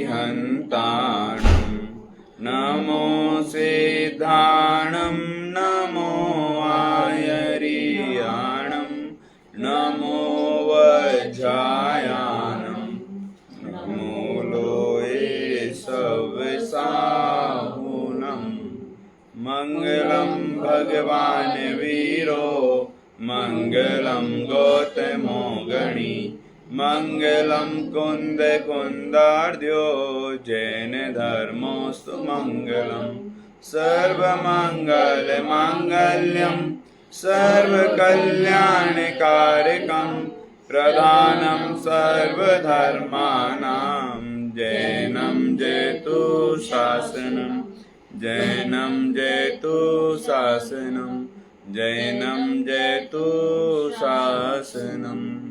हन्ताणं नमो सिद्धाणं नमो आयर्याणं नमो वज्रायाणं नमो लोये सव्यसाहुनं मङ्गलं भगवान् वीरो मङ्गलं गौतमो गणी मङ्गलं कुन्द कुन्दार्द्यो जैन धर्मोऽस्तु मङ्गलं सर्वमङ्गलमाङ्गल्यं सर्वकल्याणकारकं प्रधानं सर्वधर्माणां जैनं जयतु शासनं जैनं जयतु शासनं जैनं जयतु शासनम्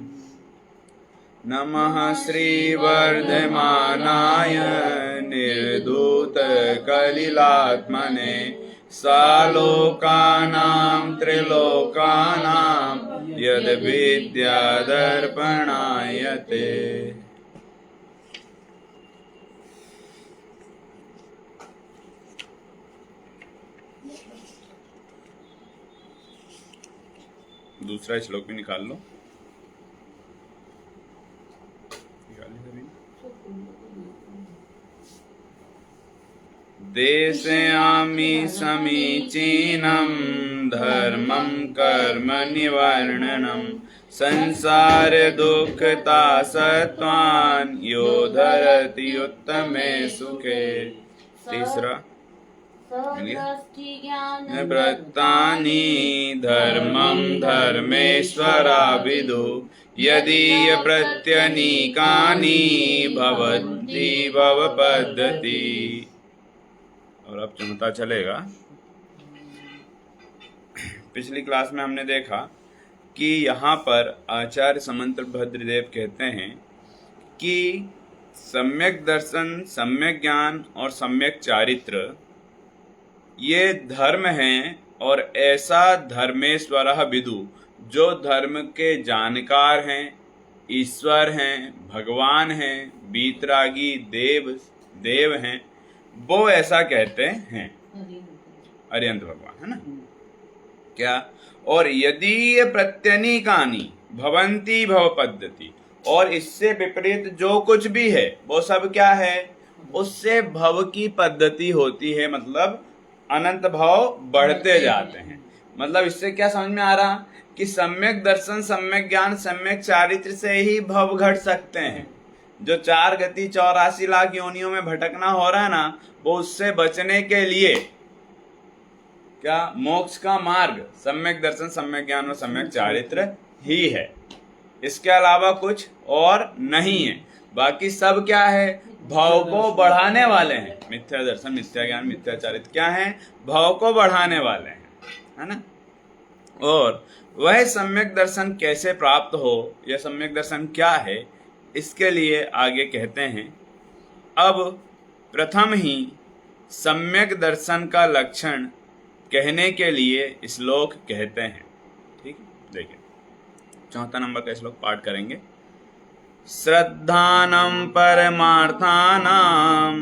नमः श्रीवर्धमानाय निर्धूतकलिलात्मने सालोकानां त्रिलोकानां यद्विद्यादर्पणायते। दूसरा श्लोक भी निकाल लो। देशयामि समीचीनं धर्मं कर्म निवारणं संसार दुःखतासत्वान् यो धरति उत्तमे सुखे। तीसरा व्रतानि धर्मं धर्मेश्वराविदु यदीय प्रत्यनीकानि भवन्ति भवपद्धति। और अब चलता चलेगा। पिछली क्लास में हमने देखा कि यहाँ पर आचार्य समंत भद्रदेव कहते हैं कि सम्यक दर्शन, सम्यक ज्ञान और सम्यक चारित्र ये धर्म हैं, और ऐसा धर्मेश्वर विदु जो धर्म के जानकार हैं, ईश्वर हैं, भगवान हैं, बीतरागी देव हैं, वो ऐसा कहते हैं। अरिहंत भगवान है ना क्या। और यदि ये प्रत्यनीकानि भवंती भव पद्धति, और इससे विपरीत जो कुछ भी है वो सब क्या है, उससे भव की पद्धति होती है, मतलब अनंत भाव बढ़ते जाते हैं। मतलब इससे क्या समझ में आ रहा कि सम्यक दर्शन, सम्यक ज्ञान, सम्यक चारित्र से ही भव घट सकते हैं। जो 4 गति 84 लाख योनियों में भटकना हो रहा है ना, वो उससे बचने के लिए क्या मोक्ष का मार्ग सम्यक दर्शन, सम्यक ज्ञान और सम्यक चारित्र ही है। इसके अलावा कुछ और नहीं है। बाकी सब क्या है, भाव को बढ़ाने वाले हैं। मिथ्या दर्शन, मिथ्या ज्ञान, मिथ्या चारित्र क्या है, भाव को बढ़ाने वाले हैं, है ना। और वह सम्यक दर्शन कैसे प्राप्त हो, यह सम्यक दर्शन क्या है, इसके लिए आगे कहते हैं। अब प्रथम ही सम्यक दर्शन का लक्षण कहने के लिए श्लोक कहते हैं। ठीक है, देखिए 4 नंबर का श्लोक पाठ करेंगे। श्रद्धानं परमार्थानां,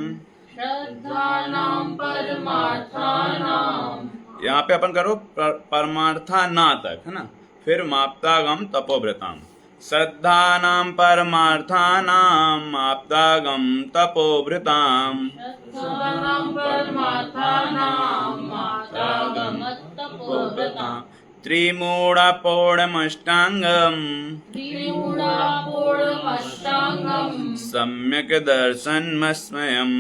यहाँ पे अपन करो परमार्थाना तक, है ना, फिर माप्तागम तपोव्रताम। श्रद्धानां परमार्थानां आप्तागम तपोव्रताम। त्रिमूढापौढमष्टांगम सम्यक दर्शनमस्मयम्।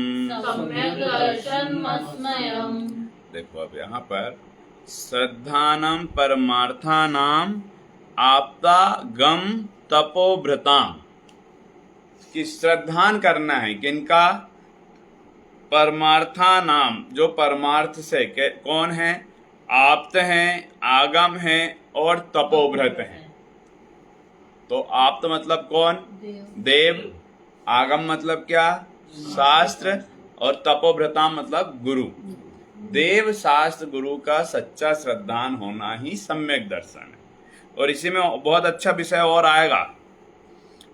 देखो अब यहाँ पर श्रद्धानां परमार्थानां आप्तागम तपोव्रताम की श्रद्धान करना है। किनका? परमार्थानाम, जो परमार्थ से कौन है, आप्त हैं, आगम हैं और तपोव्रत हैं। तो आप्त मतलब कौन? देव। आगम मतलब क्या? शास्त्र। और तपोव्रताम मतलब गुरु। देव, शास्त्र, गुरु का सच्चा श्रद्धान होना ही सम्यक दर्शन है। और इसी में बहुत अच्छा विषय और आएगा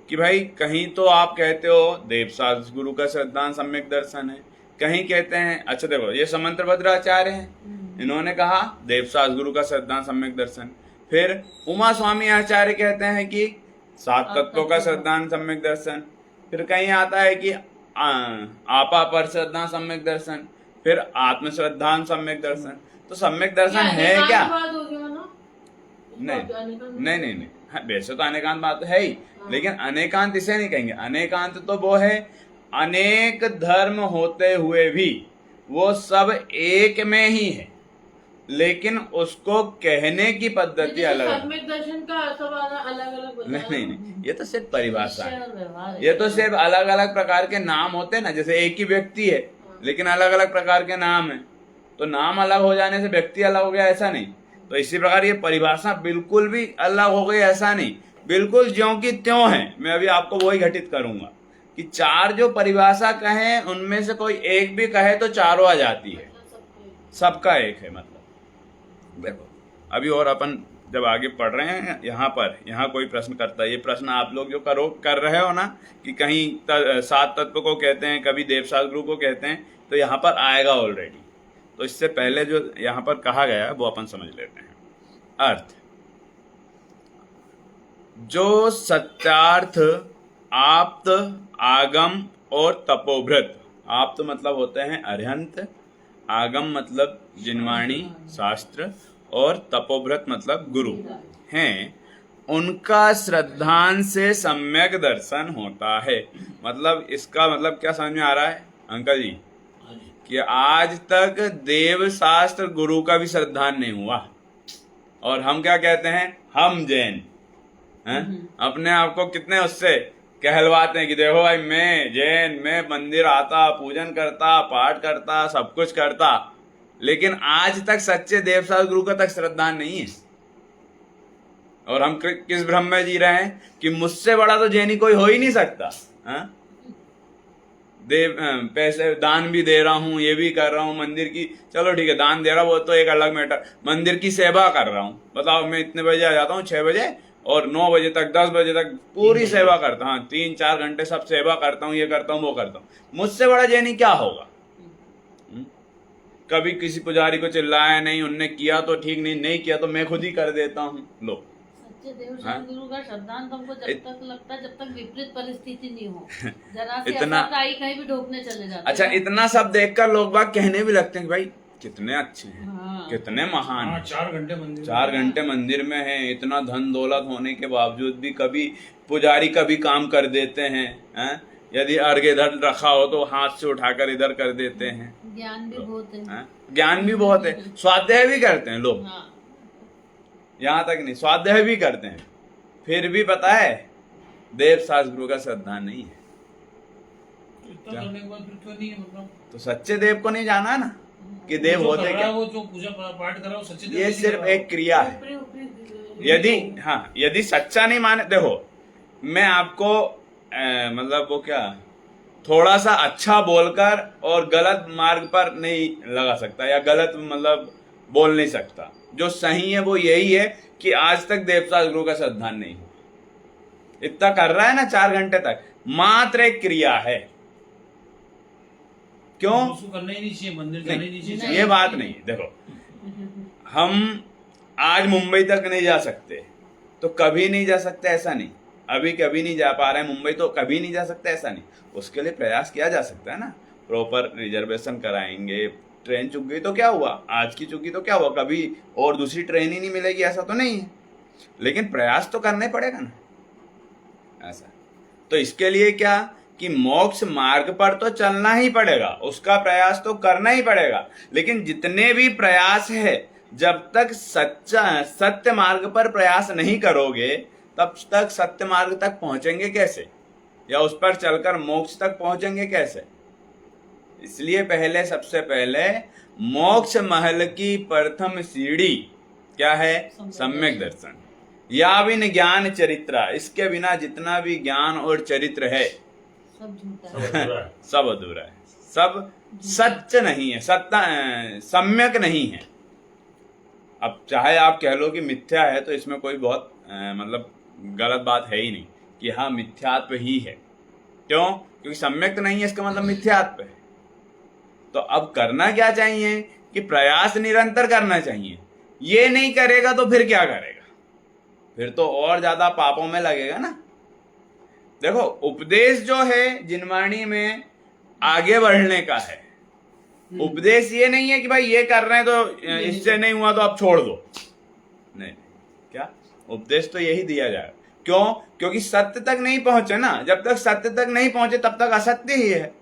कि भाई कहीं तो आप कहते हो देवशास्त्र गुरु का सिद्धांत सम्यक दर्शन है, कहीं कहते हैं, अच्छा देखो ये समंतभद्र आचार्य हैं, इन्होंने कहा देवशास्त्र गुरु का सिद्धांत सम्यक दर्शन। फिर उमा स्वामी आचार्य कहते हैं कि सात तत्वों का सिद्धांत सम्यक दर्शन। फिर कहीं आता है कि आपा पर सिद्धांत सम्यक दर्शन, फिर आत्म श्रद्धांत सम्यक दर्शन। तो सम्यक दर्शन है क्या? नहीं नहीं नहीं नहीं, हाँ, वैसे तो अनेकांत बात है ही, लेकिन अनेकांत इसे नहीं कहेंगे। अनेकांत तो वो है अनेक धर्म होते हुए भी वो सब एक में ही है, लेकिन उसको कहने की पद्धति अलग है। सम्यक दर्शन का अर्थ अलग अलग नहीं नहीं, ये तो सिर्फ परिभाषा है, ये तो सिर्फ अलग अलग प्रकार के नाम होते हैं ना। जैसे एक ही व्यक्ति है लेकिन अलग अलग प्रकार के नाम है, तो नाम अलग हो जाने से व्यक्ति अलग हो गया ऐसा नहीं। तो इसी प्रकार ये परिभाषा बिल्कुल भी अलग हो गई ऐसा नहीं, बिल्कुल ज्यों की त्यों है। मैं अभी आपको वही घटित करूंगा कि चार जो परिभाषा कहें उनमें से कोई एक भी कहे तो चारों आ जाती है, सबका एक है। मतलब देखो अभी और अपन जब आगे पढ़ रहे हैं यहाँ कोई प्रश्न करता है, ये प्रश्न आप लोग जो कर रहे हो ना कि कहीं सात तत्व को कहते हैं, कभी देवशास्त्र गुरु को कहते हैं, तो यहाँ पर आएगा ऑलरेडी। तो इससे पहले जो यहाँ पर कहा गया है वो अपन समझ लेते हैं। अर्थ, जो सत्यार्थ, आप्त, आगम और तपोभृत। आप्त मतलब होते हैं अरिहंत, आगम मतलब जिनवाणी शास्त्र, और तपोभृत मतलब गुरु हैं, उनका श्रद्धान से सम्यक दर्शन होता है। मतलब इसका मतलब क्या समझ में आ रहा है अंकल जी? कि आज तक देव शास्त्र गुरु का भी श्रद्धान नहीं हुआ, और हम क्या कहते हैं? हम जैन हैं? अपने आप को कितने उससे कहलवाते हैं कि देखो भाई मैं जैन, मैं मंदिर आता, पूजन करता, पाठ करता, सब कुछ करता, लेकिन आज तक सच्चे देवशास्त्र गुरु का तक श्रद्धान नहीं है। और हम किस भ्रम में जी रहे हैं कि मुझसे बड़ा तो जैनी कोई हो ही नहीं सकता। पैसे दान भी दे रहा हूँ, ये भी कर रहा हूँ, मंदिर की, चलो ठीक है दान दे रहा हूँ वो तो एक अलग मैटर, मंदिर की सेवा कर रहा हूँ। बताओ मैं इतने बजे आ जाता हूँ, 6 बजे, और 9 बजे तक 10 बजे तक पूरी सेवा करता हूँ, 3-4 घंटे सब सेवा करता हूँ, ये करता हूँ वो करता हूँ। मुझसे बड़ा जैनी क्या होगा? कभी किसी पुजारी को चिल्लाया नहीं, उनने किया तो ठीक, नहीं किया तो मैं खुद ही कर देता हूँ। लो सच्चे देवशास्त्र गुरु का श्रद्धांत हमको जब तक लगता है जब तक विपरीत परिस्थिति नहीं हो, जरा से इतना आई कहीं भी ढोकने चले जाते। अच्छा, इतना सब देखकर लोग बाग कहने भी लगते हैं कि भाई कितने अच्छे हैं, हाँ। कितने महान हैं। 4 घंटे मंदिर में हैं, इतना धन दौलत होने के बावजूद भी कभी पुजारी का भी काम कर देते हैं। यदि अर्घ इधर रखा हो तो हाथ से उठाकर इधर कर देते हैं। ज्ञान भी बहुत है, ज्ञान भी बहुत है, स्वाध्याय भी करते हैं लोग। हाँ। यहाँ तक नहीं, स्वाध्याय भी करते हैं, फिर भी पता है देव शास्त्र गुरु का श्रद्धा नहीं है। तो सच्चे देव को नहीं जाना ना कि देव होते क्या? वो जो पूजा पाठ कर रहा है सच्चे देव ये सिर्फ एक क्रिया है। यदि सच्चा नहीं माने, देखो मैं आपको मतलब वो क्या थोड़ा सा अच्छा बोलकर और गलत मार्ग पर नहीं लगा सकता, या गलत मतलब बोल नहीं सकता। जो सही है वो यही है कि आज तक देवशास्त्र गुरु का श्रद्धान नहीं हुआ। इतना कर रहा है ना 4 घंटे तक, मात्र एक क्रिया है। क्यों? करना ही नहीं चाहिए, मंदिर जाना ही नहीं चाहिए। ये बात नहीं। देखो हम आज मुंबई तक नहीं जा सकते तो कभी नहीं जा सकते ऐसा नहीं, अभी कभी नहीं जा पा रहे हैं मुंबई तो कभी नहीं जा सकते ऐसा नहीं। उसके लिए प्रयास किया जा सकता है ना, प्रॉपर रिजर्वेशन कराएंगे। ट्रेन चुक गई तो क्या हुआ, आज की चुकी तो क्या हुआ, कभी और दूसरी ट्रेन ही नहीं मिलेगी ऐसा तो नहीं है, लेकिन प्रयास तो करना ही पड़ेगा ना ऐसा। तो इसके लिए क्या कि मोक्ष मार्ग पर तो चलना ही पड़ेगा, उसका प्रयास तो करना ही पड़ेगा। लेकिन जितने भी प्रयास है, जब तक सत्य मार्ग पर प्रयास नहीं करोगे तब तक सत्य मार्ग तक पहुंचेंगे कैसे, या उस पर चलकर मोक्ष तक पहुंचेंगे कैसे? इसलिए सबसे पहले मोक्ष महल की प्रथम सीढ़ी क्या है? सम्यक दर्शन या बिन ज्ञान चरित्र। इसके बिना जितना भी ज्ञान और चरित्र है सब झूठा है, सब अधूरा है, सब सत्य नहीं है, सम्यक नहीं है। अब चाहे आप कह लो कि मिथ्या है तो इसमें कोई बहुत मतलब गलत बात है ही नहीं, कि हाँ मिथ्यात्व ही है। क्यों? क्योंकि सम्यक नहीं है, इसका मतलब मिथ्यात्व है। तो अब करना क्या चाहिए कि प्रयास निरंतर करना चाहिए। ये नहीं करेगा तो फिर क्या करेगा? फिर तो और ज्यादा पापों में लगेगा ना। देखो, उपदेश जो है जिनवाणी में आगे बढ़ने का है। उपदेश ये नहीं है कि भाई ये कर रहे हैं तो इससे नहीं हुआ तो आप छोड़ दो। नहीं, क्या उपदेश तो यही दिया जाए। क्यों? क्योंकि सत्य तक नहीं पहुंचे ना। जब तक सत्य तक नहीं पहुंचे तब तक असत्य ही है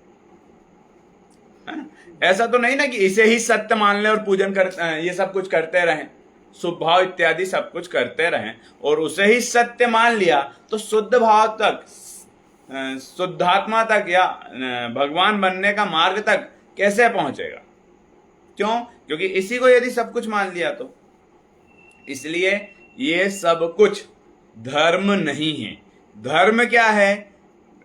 ना? ऐसा तो नहीं ना कि इसे ही सत्य मान ले और पूजन कर ये सब कुछ करते रहें, शुभ भाव इत्यादि सब कुछ करते रहें और उसे ही सत्य मान लिया तो शुद्ध भाव तक, शुद्धात्मा तक या भगवान बनने का मार्ग तक कैसे पहुंचेगा? क्यों? क्योंकि इसी को यदि सब कुछ मान लिया तो। इसलिए ये सब कुछ धर्म नहीं है। धर्म क्या है?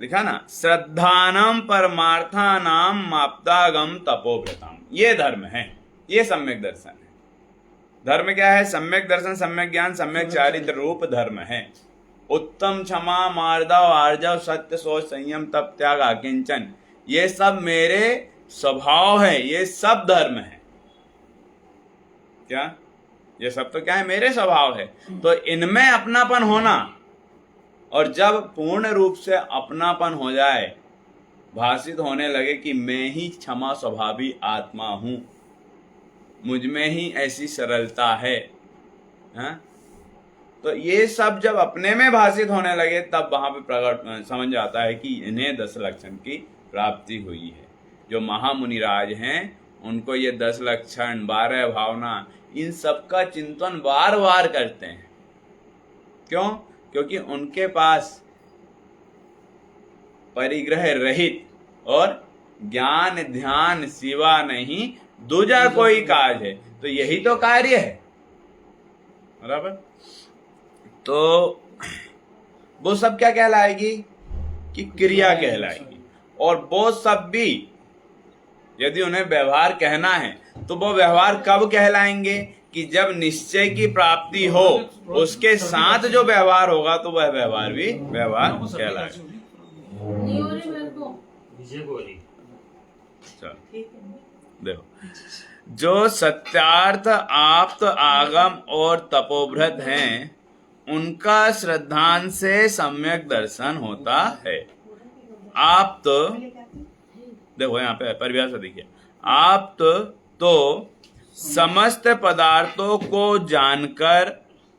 लिखा ना, श्रद्धानम परमार्थानाम माप्तागम तपोव्रतम। ये धर्म है, ये सम्यक दर्शन है। धर्म क्या है? सम्यक दर्शन, सम्यक ज्ञान, सम्यक चारित्र रूप धर्म है। उत्तम, क्षमा, मार्दव, आर्जव, सत्य, सोच, संयम, तप, त्याग, आकिंचन, ये सब मेरे स्वभाव है। ये सब धर्म है। क्या? ये सब तो क्या है? मेरे स्वभाव है। तो इनमें अपनापन होना, और जब पूर्ण रूप से अपनापन हो जाए, भाषित होने लगे कि मैं ही क्षमा स्वभावी आत्मा हूं, मुझ में ही ऐसी सरलता है, हाँ? तो ये सब जब अपने में भाषित होने लगे तब वहां पे प्रकट समझ आता है कि इन्हें 10 लक्षण की प्राप्ति हुई है। जो महामुनिराज हैं उनको ये 10 लक्षण, 12 भावना, इन सब का चिंतन बार बार करते हैं। क्यों? क्योंकि उनके पास परिग्रह रहित और ज्ञान ध्यान सिवा नहीं दूजा कोई काज है। तो यही तो कार्य है, बराबर। तो वो सब क्या कहलाएगी? कि क्रिया कहलाएगी। और वो सब भी यदि उन्हें व्यवहार कहना है तो वो व्यवहार कब कहलाएंगे? कि जब निश्चय की प्राप्ति हो, उसके साथ जो व्यवहार होगा तो वह व्यवहार भी व्यवहार कहलाएगा। नहीं हो रही मेरे को। चलो देखो, जो सत्यार्थ आप्त आगम और तपोभ्रत हैं उनका श्रद्धान से सम्यक दर्शन होता है। आप्त, देखो यहाँ पे परिभाषा देखिए, आप्त तो समस्त पदार्थों को जानकर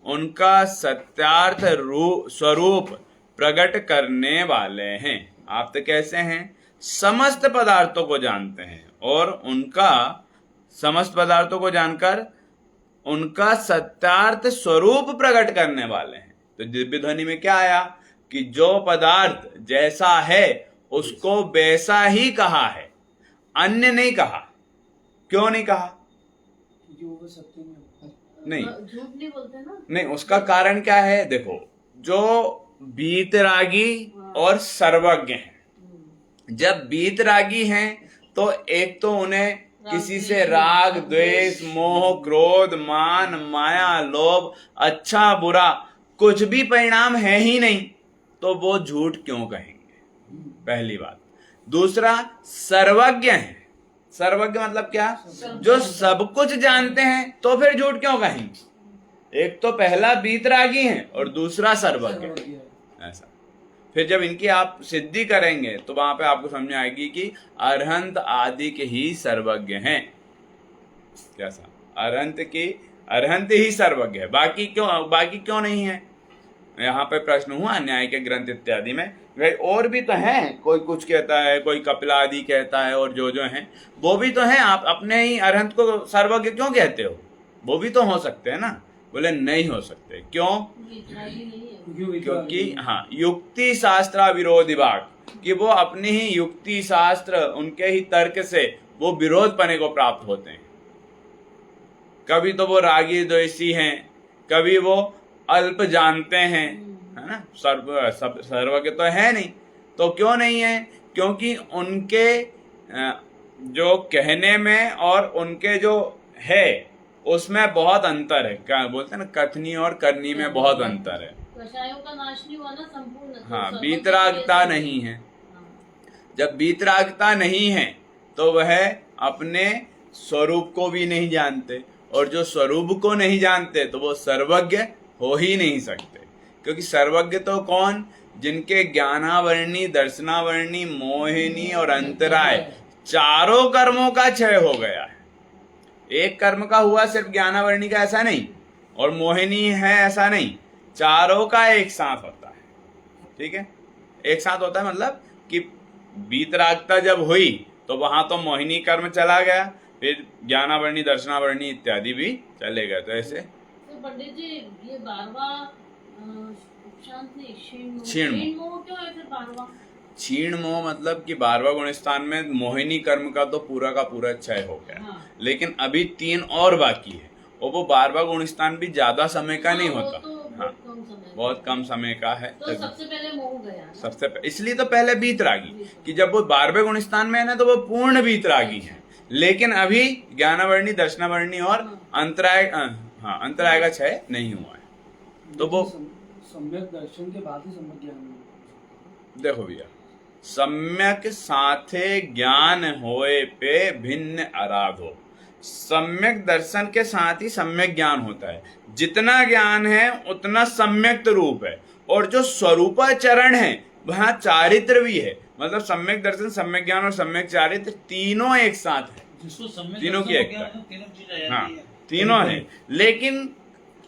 उनका सत्यार्थ स्वरूप प्रकट करने वाले हैं। आप्त कैसे हैं? समस्त पदार्थों को जानते हैं और उनका समस्त पदार्थों को जानकर उनका सत्यार्थ स्वरूप प्रकट करने वाले हैं। तो दिव्य ध्वनि में क्या आया? कि जो पदार्थ जैसा है उसको वैसा ही कहा है, अन्य नहीं कहा। क्यों नहीं कहा? नहीं, झूठ नहीं बोलते ना। नहीं, उसका कारण क्या है? देखो, जो वीतरागी और सर्वज्ञ हैं, जब वीतरागी हैं तो एक तो उन्हें किसी से राग, द्वेष, मोह, क्रोध, मान, माया, लोभ, अच्छा बुरा कुछ भी परिणाम है ही नहीं, तो वो झूठ क्यों कहेंगे? पहली बात। दूसरा, सर्वज्ञ है। सर्वज्ञ मतलब क्या? जो सब कुछ जानते हैं, तो फिर झूठ क्यों कहेंगे? एक तो पहला वीतरागी है और दूसरा सर्वज्ञ। ऐसा फिर जब इनकी आप सिद्धि करेंगे तो वहां पे आपको समझ आएगी कि अरहंत आदि के ही सर्वज्ञ हैं। कैसा? अरहंत ही सर्वज्ञ है, बाकी क्यों नहीं है? यहाँ पे प्रश्न हुआ न्याय के ग्रंथ इत्यादि में, भाई और भी तो हैं, कोई कुछ कहता है, कोई कपिलादि कहता है, और जो हैं वो भी तो हैं। आप अपने ही अरहंत को सर्वज्ञ क्यों कहते हो? वो भी तो हो सकते हैं ना। बोले नहीं हो सकते। क्यों? क्योंकि हाँ, युक्ति शास्त्रा विरोधी भाग, कि वो अपनी ही युक्ति शास्त्र, उनके ही तर्क से वो विरोध पाने को प्राप्त होते हैं। कभी तो वो रागी द्वेषी हैं, कभी वो अल्प जानते हैं, है ना। सर्वज्ञ तो है नहीं। तो क्यों नहीं है? क्योंकि उनके जो कहने में और उनके जो है उसमें बहुत अंतर है। क्या बोलते हैं ना, कथनी और करनी में बहुत अंतर है। कषायों का नाश नहीं हुआ ना संपूर्ण, तो हाँ, सर्वज्ञ वीतरागता के- नहीं है। हाँ, जब वीतरागता नहीं है तो वह अपने स्वरूप को भी नहीं जानते, और जो स्वरूप को नहीं जानते तो वो सर्वज्ञ हो ही नहीं सकते। क्योंकि सर्वज्ञ तो कौन? जिनके ज्ञानावरणी, दर्शनावरणी, मोहिनी और अंतराय चारों कर्मों का क्षय हो गया है। एक कर्म का हुआ सिर्फ ज्ञानावरणी का ऐसा नहीं, और मोहिनी है ऐसा नहीं, चारों का एक साथ होता है। ठीक है, एक साथ होता है मतलब कि वीतरागता जब हुई तो वहां तो मोहिनी कर्म चला गया, फिर ज्ञानावरणी, दर्शनावरणी इत्यादि भी चले गए। तो ऐसे तो पंडित जी ये 12वां उपशांत नहीं, क्षीण मोह। क्षीण मोह क्यों है फिर 12वां? क्षीण मोह मतलब कि 12वां गुण स्थान में मोहिनी कर्म का तो पूरा का पूरा क्षय हो गया। हाँ। लेकिन अभी 3 और बाकी है, और वो 12वां गुण स्थान भी ज्यादा समय का नहीं हाँ, वो होता। तो हाँ, बहुत कम समय बहुत कम समय का है। तो सबसे पहले मोह गया ना? इसलिए तो पहले वीतरागी, कि जब वो 12वें गुण स्थान में है ना तो वो पूर्ण वीतरागी है। लेकिन अभी ज्ञानावरणी, दर्शनावरणी और अंतराय, अंतराय का क्षय नहीं हुआ है। तो वो सम्यक दर्शन के बाद ही सम्यक ज्ञान होगा। देखो भैया, सम्यक साथे ज्ञान होए पे भिन्न आराधो। सम्यक दर्शन के साथ ही सम्यक ज्ञान होता है। जितना ज्ञान है उतना सम्यक रूप है, और जो स्वरूपाचरण है वहां चारित्र भी है। मतलब सम्यक दर्शन, सम्यक ज्ञान और सम्यक चारित्र तीनों एक साथ है। जिसको सम्यक तीनों की दर्शन हो एकता गया, है। तो तीनों चीजें आ हाँ, जाती है। तीनों है। लेकिन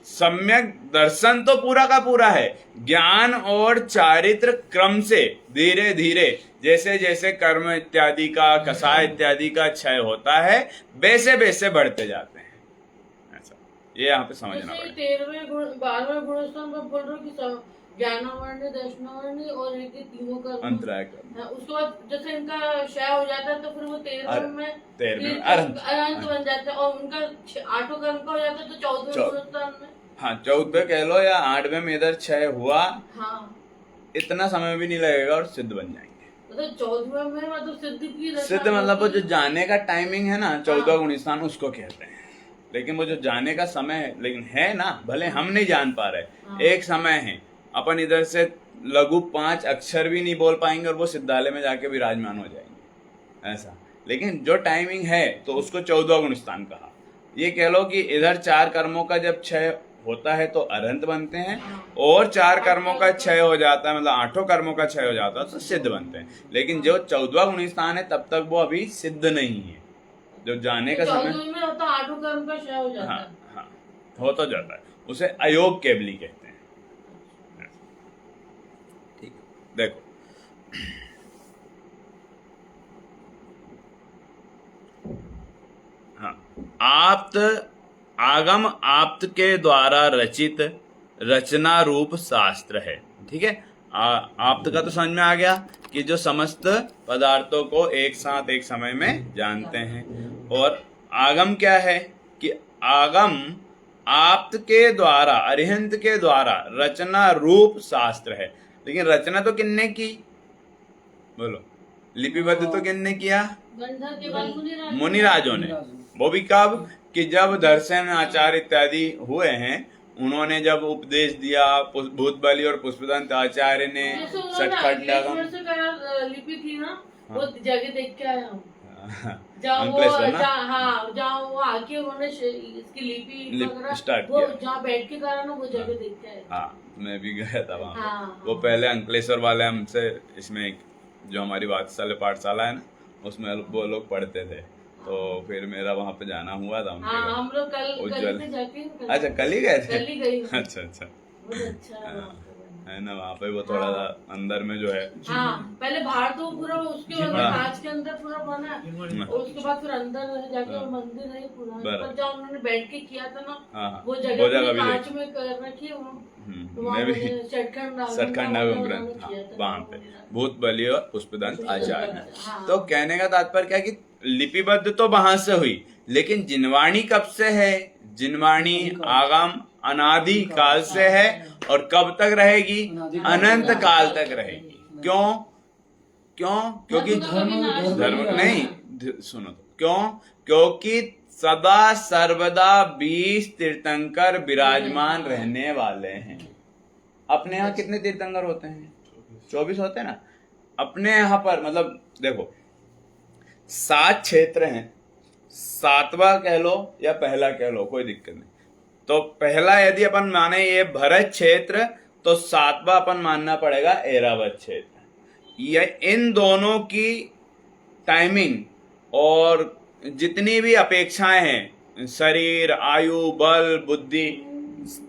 सम्यक दर्शन तो पूरा का पूरा है, ज्ञान और चारित्र क्रम से धीरे धीरे जैसे जैसे कर्म इत्यादि का, कषाय इत्यादि का क्षय होता है, वैसे वैसे बढ़ते जाते हैं। ऐसा ये यहाँ पे समझना जैसे पड़ेगा। 13वें गुण 12वें गुण स्थान पर बोल रहे हो कि ज्ञानावरणी, दर्शनावरणी और इनके तीनों का अंतराय कर्म, उसके बाद जैसे इनका क्षय हो जाता है तो फिर वो 13वें में 13वें फिर अरहंत। अरहंत बन जाता है, और उनका 8वां कर्म का हो जाता है तो 14वें गुण स्थान में। हाँ, 14वें कह लो या 8वें में इधर क्षय हुआ, हाँ, इतना समय भी नहीं लगेगा और सिद्ध बन जाएंगे। मतलब 14वें में मतलब सिद्ध की रचना सिद्ध मतलब वो जो होती है। जाने का टाइमिंग है ना, 14वां गुण स्थान उसको कहते हैं। लेकिन वो जो जाने का समय है, लेकिन है ना, भले हम नहीं जान पा रहे, हाँ। एक समय है। अपन इधर से लघु 5 अक्षर भी नहीं बोल पाएंगे और वो सिद्धालय में जाके विराजमान हो जाएंगे, ऐसा। लेकिन जो टाइमिंग है तो उसको 14वां गुण स्थान कहा। ये कह लो कि इधर 4 कर्मों का जब क्षय होता है तो अरहंत बनते हैं, और 4 कर्मों का क्षय हो जाता है, मतलब 8 कर्मों का क्षय हो जाता है तो सिद्ध बनते हैं। लेकिन जो 14वां गुण स्थान है तब तक वो अभी सिद्ध नहीं है। जो जाने का समय, 14वें में होता 8वां कर्म का क्षय हो जाता हाँ है। हाँ, हो तो जाता है, उसे अयोग केवली कहते हैं। ठीक है, देखो हाँ, आप्त आगम आप्त के द्वारा रचित रचना रूप शास्त्र है। ठीक है, आप्त का तो समझ में आ गया कि जो समस्त पदार्थों को एक साथ एक समय में जानते हैं। और आगम क्या है कि आगम आप्त के द्वारा, अरिहंत के द्वारा रचना रूप शास्त्र है। लेकिन रचना तो किन्ने की? बोलो, लिपिबद्ध तो किन्ने किया? गंधर के बाद मुनिराजों ने। वो भी कब? कि जब दर्शन आचार्य इत्यादि हुए हैं, उन्होंने जब उपदेश दिया, भूतबली और पुष्पदंत आचार्य ने सटखंडा लिपि थी ना, वो जगह देख के आया हूँ। जहाँ वो अंकलेश्वर ना? जहाँ वो आके उन्होंने इसकी लिपि वगैरह स्टार्ट वो किया। जहाँ बैठ के करा ना, वो जगह देख के आया। हाँ, मैं भी गया था वहाँ पे। हाँ, वो पहले अंकलेश्वर वाले हमसे, इसमें जो हमारी वात्सल्य पाठशाला है ना, उसमें वो लोग पढ़ते थे, तो फिर मेरा वहाँ पे जाना हुआ था उनके हाँ, घर। हम लोग कल उज्ज्वल। से जाके अच्छा, कल ही गए थे? कल ही गई हूँ। अच्छा अच्छा, बहुत अच्छा है वहाँ पे। है ना, वहाँ पे वो थोड़ा सा अंदर में जो है। हाँ, पहले बाहर तो पूरा उसके अंदर हाँ। कांच के अंदर पूरा बना है, और उसके बाद फिर अंदर जाके वो मंदिर है पूरा, बराबर। पर जहाँ उन्होंने बैठ के किया था ना, हाँ हाँ, वो वो जगह जगह पूरी भी कांच देखी। में कर रखी है वहाँ। तो मैं वहाँ भी मुझे सटखंड सटखंड नागम ग्रंथ, हाँ, वहाँ पे भूत बलि और पुष्पदंत आचार्य ने। तो कहने का तात्पर्य क्या कि लिपिबद्ध तो वहां से हुई, लेकिन जिनवाणी कब से है? जिनवाणी आगम अनादि काल से है, और कब तक रहेगी? अनंत काल तक रहेगी। क्यों? क्यों? क्योंकि धर्म नहीं, सुनो तो, क्यों? क्योंकि सदा सर्वदा 20 तीर्थंकर विराजमान रहने वाले हैं। अपने यहाँ कितने तीर्थंकर होते हैं? 24 होते हैं ना। अपने यहाँ पर मतलब देखो 7 क्षेत्र हैं, 7वां कह लो या पहला कह लो, कोई दिक्कत नहीं। तो पहला यदि अपन माने ये भरत क्षेत्र, तो 7वां अपन मानना पड़ेगा ऐरावत क्षेत्र। ये इन दोनों की टाइमिंग और जितनी भी अपेक्षाएं हैं, शरीर, आयु, बल, बुद्धि,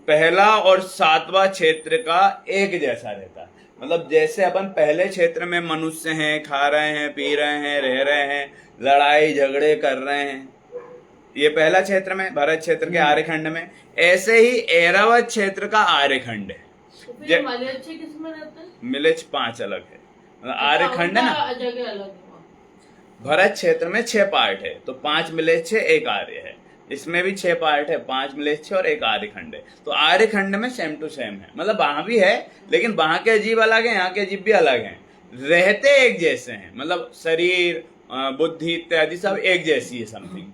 पहला और 7वां क्षेत्र का एक जैसा रहता है। मतलब जैसे अपन पहले क्षेत्र में मनुष्य हैं, खा रहे हैं, पी रहे हैं, रह रहे हैं, लड़ाई झगड़े कर रहे हैं, ये पहला क्षेत्र में भरत क्षेत्र के आर्यखंड में, ऐसे ही ऐरावत क्षेत्र का आर्यखंड है। तो फिर मलेच्छ किसमें रहते हैं? मिलेज 5 अलग है, मतलब आर्यखंड है ना। जगह अलग है। भरत क्षेत्र में 6 पार्ट है, तो 5 मिलेच्छ 1 आर्य है। इसमें भी 6 पार्ट है, 5 मिलेच्छ और 1 आर्यखंड है। तो आर्यखंड में सेम टू सेम है, मतलब वहां भी है लेकिन वहां के अजीब अलग है, यहाँ के अजीब भी अलग हैं। रहते एक जैसे हैं, मतलब शरीर, बुद्धि इत्यादि सब एक जैसी है समथिंग,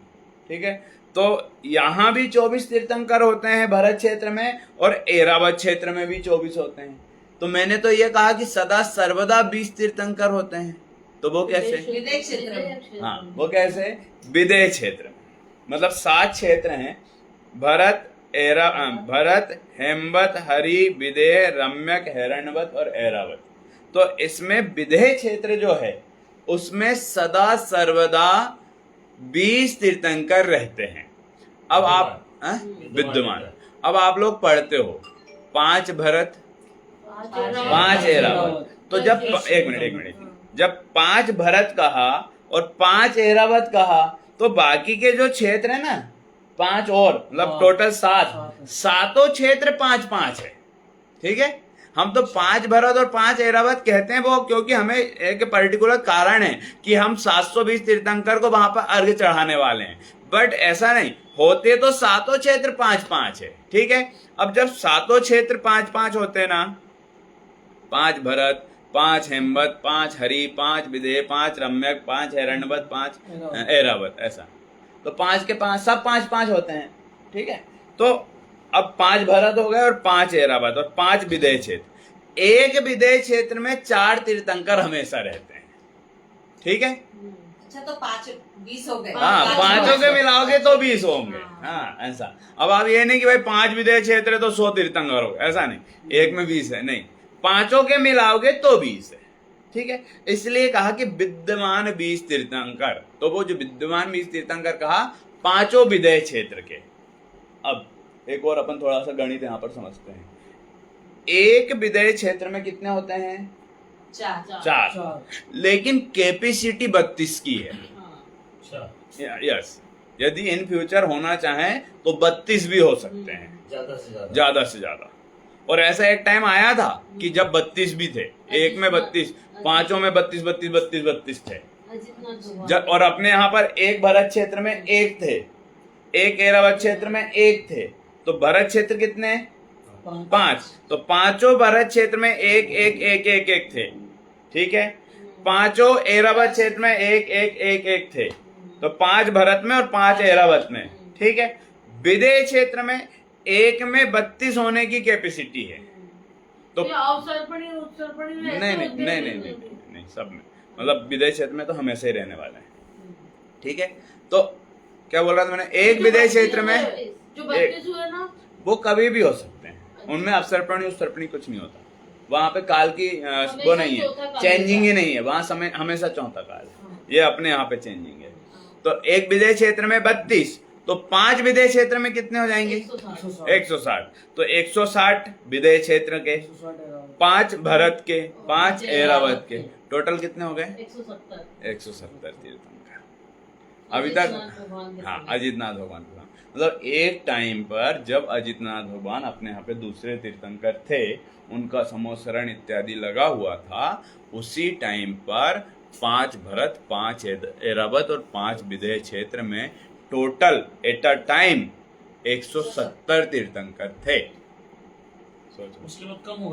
ठीक है। तो यहाँ भी 24 तीर्थंकर होते हैं भरत क्षेत्र में, और ऐरावत क्षेत्र में भी 24 होते हैं। तो मैंने तो ये कहा कि सदा सर्वदा 20 तीर्थंकर होते हैं, तो वो कैसे? विदेश क्षेत्र में। हाँ, वो कैसे? विदेह क्षेत्र में, मतलब 7 क्षेत्र हैं, भरत, हेमवत, हरि, विदेह, रम्यक, हिरण्यवत और ऐरावत। तो इसमें विदेह क्षेत्र जो है उसमें सदा सर्वदा 20 तीर्थंकर रहते हैं। अब आप विद्यमान, अब आप लोग पढ़ते हो 5 भरत, 5 ऐरावत। तो जब एक मिनट, जब 5 भरत कहा और 5 ऐरावत कहा, तो बाकी के जो क्षेत्र है ना 5 और, मतलब टोटल 7, सातों क्षेत्र 5-5 है, ठीक है। हम तो 5 भरत और 5 ऐरावत कहते हैं वो क्योंकि हमें एक पर्टिकुलर कारण है कि हम 720 तीर्थंकर को वहां पर अर्घ्य चढ़ाने वाले हैं। बट ऐसा नहीं, होते तो सातों क्षेत्र 5-5 है, ठीक है। अब जब सातों क्षेत्र 5-5 होते हैं ना, 5 भरत, 5 हेमवत, 5 हरि, 5 विदेह, 5 रम्यक, 5 हिरण्यवत, 5 ऐरावत, ऐसा। तो 5 के 5 सब 5-5 होते हैं, ठीक है। तो अब 5 भरत हो गए और 5 ऐरावत और 5 विदेह क्षेत्र। एक विदेह क्षेत्र में 4 तीर्थंकर हमेशा रहते हैं, ठीक है। अच्छा, तो 20 हो गए। हाँ, 5 के मिलाओगे तो 20 होंगे। हाँ, ऐसा। अब आप ये नहीं कि भाई 5 विदेह क्षेत्र है तो 100 तीर्थंकर हो, ऐसा नहीं, एक में 20 है, नहीं, 5 के मिलाओगे तो 20 है, ठीक है। इसलिए कहा कि विद्यमान 20 तीर्थंकर। तो वो जो विद्यमान 20 तीर्थंकर कहा 5 विदेह क्षेत्र के। अब एक और अपन थोड़ा सा गणित यहाँ पर समझते हैं। एक विदेह क्षेत्र में कितने होते हैं? 4। लेकिन कैपेसिटी 32 की है। यस, यदि इन फ्यूचर होना चाहे तो 32 भी हो सकते हैं, ज्यादा से ज्यादा। और ऐसा एक टाइम आया था कि जब 32 भी थे, एक में 32, 5 में 32 थे। और अपने यहाँ पर एक भरत क्षेत्र में 1 थे, एक ऐरावत क्षेत्र में 1 थे। तो भरत क्षेत्र कितने? 5। तो 5 भरत क्षेत्र में 1 थे, ठीक है। 5 ऐरावत क्षेत्र में 1 थे। तो 5 भरत में और 5 ऐरावत में, ठीक है। विदेह क्षेत्र में 1 में 32 होने की कैपेसिटी है। तो नहीं, सब में, मतलब विदेह क्षेत्र में तो हमेशा ही रहने वाले हैं, ठीक है। तो क्या बोल रहा था मैंने? एक विदेह क्षेत्र में जो 32 हुए ना, वो कभी भी हो सकते हैं, उनमें अवसर्पणी उत्सर्पणी कुछ नहीं होता। वहां पे काल की वो नहीं है, चेंजिंग ही नहीं है वहां, समय हमेशा चौथा काल है। ये अपने यहाँ पे चेंजिंग है। तो एक विदेह क्षेत्र में 32, तो 5 विदेह क्षेत्र में कितने हो जाएंगे? 160। तो 160 विदेह क्षेत्र के, 5 भरत के, 5 ऐरावत के, टोटल कितने हो गए? 170 तीर्थंकर अभी तक। हाँ, अजितनाथ भगवान। मतलब एक टाइम पर जब अजितनाथ भगवान अपने यहाँ पे दूसरे तीर्थंकर थे, उनका समोसरण इत्यादि लगा हुआ था, उसी टाइम पर 5 भरत, 5 ऐरावत और 5 विदेह क्षेत्र में टोटल एट अ टाइम 170 तीर्थंकर थे। उसके बाद कम हो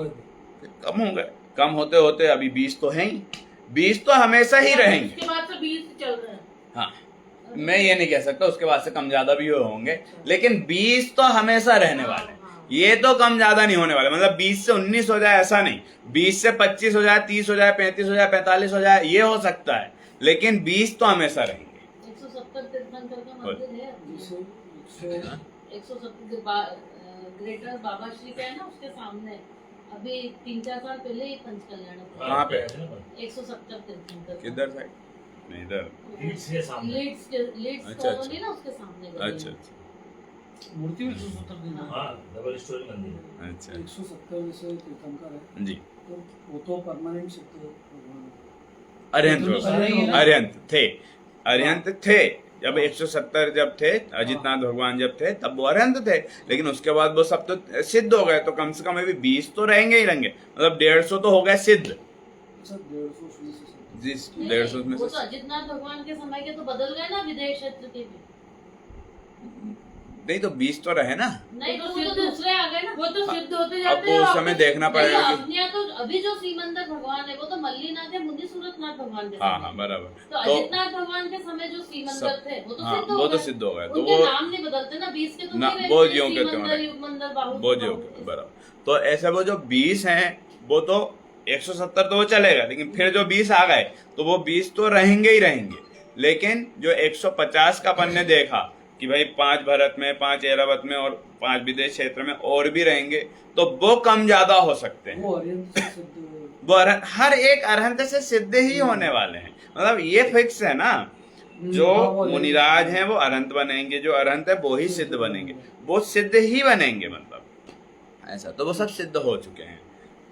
गए, कम होते होते अभी 20 तो हैं ही, 20 तो हमेशा ही रहेंगे। उसके बाद से 20 चल रहे हैं। हाँ, मैं ये नहीं कह सकता, उसके बाद से कम ज्यादा भी होंगे, लेकिन 20 तो हमेशा रहने वाले हैं। ये तो कम ज्यादा नहीं होने वाला, मतलब 20 से 19 हो जाए ऐसा नहीं, 20 से 25 हो जाए, 30 हो जाए, 35 हो जाए, 45 हो जाए, ये हो सकता है, लेकिन 20 तो हमेशा रहेंगे। 170 तीर्थंकर का मंदिर है जिसे 170 ग्रेटर बाबा श्री का है ना, उसके सामने अभी 3-4 साल पहले ही पंच कल्याण हुआ। कहाँ पे? 170 तीर्थंकर किधर साइड? नहीं इधर। लीड्स के सामने। लीड्स अच्छा, कॉलोनी ना, उसके सामने गली अच्छा में। अच्छा मूर्ति भी 170 दिन हाँ डबल स्टोरी मंदिर है। अच्छा 170 वैसे तीर्थंकर है, जी। तो वो तो परमानेंट सिद्ध भगवान है। अरिहंत थे, अरिहंत थे जब 170 जब थे, अजितनाथ भगवान जब थे तब वो अरिहंत थे, लेकिन उसके बाद वो सब तो सिद्ध हो गए, तो कम से कम अभी 20 तो रहेंगे ही रहेंगे, मतलब 150 तो हो गए सिद्ध। अच्छा 150 उसमें से सिद्ध। जी नहीं, 150 में वो से तो अजितनाथ भगवान के समय के तो बदल गए ना विदेश क्षेत्र के भी। नहीं तो 20 तो रहे ना। नहीं, तो वो तो दूसरे आ गए ना, वो तो सिद्ध होते अब जाते वो हैं उस वापस। समय देखना पड़ेगा नहीं, कि- अपने यहाँ तो अभी जो सीमंदर भगवान है वो तो मल्लीनाथ या मुनि सूरतनाथ भगवान के हाँ समय। हाँ बराबर। तो तो अजितनाथ भगवान के समय जो सीमंदर सब- थे वो तो हाँ सिद्ध हो वो तो गए। सिद्ध हो गए, तो उनके वो नाम नहीं बदलते ना, 20 के तो ना, नहीं वो रहते, ज्यों के त्यों सीमंदर, रहे। युगमंदर, बाहु वो जो बराबर, तो ऐसे वो जो 20 हैं वो तो 170 तो वो चलेगा, लेकिन फिर जो 20 आ गए तो वो 20 तो रहेंगे ही रहेंगे, लेकिन जो 150 का अपन ने देखा कि भाई 5 भरत में, 5 ऐरावत में और 5 विदेश क्षेत्र में और भी रहेंगे, तो वो कम ज्यादा हो सकते हैं। वो अरिहंत से सिद्ध वो हर एक अरहंत से सिद्ध ही होने वाले हैं, मतलब ये फिक्स है ना। जो हाँ, वो मुनिराज हैं वो अरहंत बनेंगे, जो अरहंत है वो ही सिद्ध बनेंगे, वो सिद्ध ही बनेंगे, मतलब ऐसा तो वो सब सिद्ध हो चुके हैं।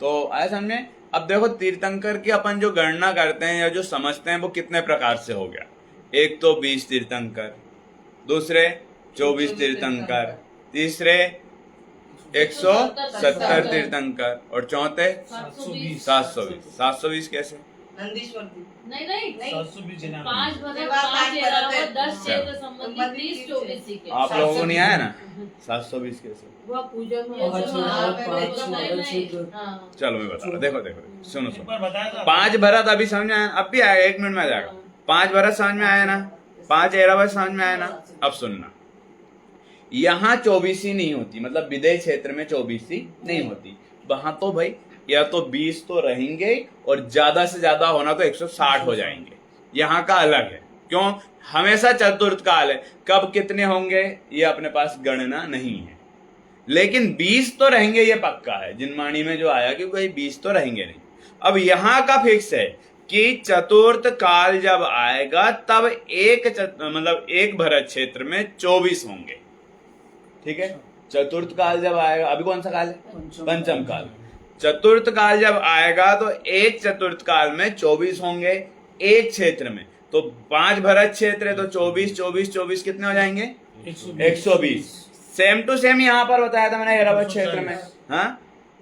तो आया समझे। अब देखो तीर्थंकर की अपन जो गणना करते हैं या जो समझते हैं वो कितने प्रकार से हो गया। एक तो 20 तीर्थंकर, दूसरे 24 तीर्थंकर, तीसरे 170 तीर्थंकर और चौथे 720 720 कैसे? नंदीश्वर भी। नहीं नहीं नहीं। 720 जना 5 भरत, सेवा, 5 पाँच ऐरावत, भरत, 10 क्षेत्र हाँ। संबंधी, 30 24 के। आप लोगों को नहीं आया ना 720 कैसे? वो पूजा में पाँच ऐसे भरत, हाँ, पाँच नहीं, भरत नहीं, सिद्ध। हाँ। चलो मैं बता रहा, देखो देखो सुनो एक सुनो। बार बताया था 5 भरत अभी समझ में आया, अब भी आएगा, 1 मिनट में आ जाएगा। 5 भरत समझ में आया ना, 5 ऐरावत समझ में आया ना। अब सुनना, यहाँ 24 ही नहीं होती, मतलब विदेश क्षेत्र में 24 ही नहीं होती, वहां तो भाई या तो 20 तो रहेंगे और ज्यादा से ज्यादा होना तो 160 हो जाएंगे। यहाँ का अलग है, क्यों? हमेशा चतुर्थ काल है, कब कितने होंगे ये अपने पास गणना नहीं है, लेकिन 20 तो रहेंगे ये पक्का है। जिनवाणी में जो आया कि भाई 20 तो रहेंगे नहीं। अब यहाँ का फिक्स है कि चतुर्थ काल जब आएगा तब मतलब एक भरत क्षेत्र में 24 होंगे, ठीक है। चतुर्थ काल जब आएगा, अभी कौन सा काल है? पंचम काल। चतुर्थ काल जब आएगा तो एक चतुर्थ काल में 24 होंगे एक क्षेत्र में, तो 5 भरत क्षेत्र है तो 24 कितने हो जाएंगे? 120। सेम टू सेम यहाँ पर बताया था मैंने ऐरावत क्षेत्र में, हाँ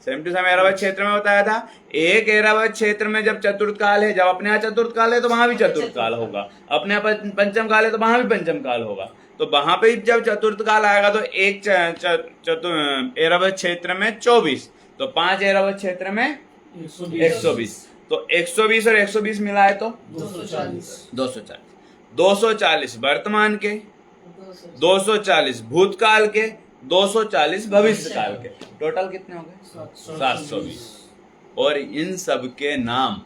सेम टू सेम ऐरावत क्षेत्र में बताया था। एक ऐरावत क्षेत्र में जब चतुर्थ काल है, जब अपने यहाँ चतुर्थ काल है तो वहां भी चतुर्थ काल होगा, अपने यहाँ पंचम काल है तो वहां भी पंचम काल होगा। तो वहां पे जब चतुर्थ काल आएगा तो एक ऐरावत क्षेत्र में 24, तो 5 ऐरावत क्षेत्र में 120, तो 120 और 120 मिलाए तो 240 वर्तमान के, 240 भूतकाल के, 240 भविष्य काल के, टोटल कितने हो गए? 720। और इन सब के नाम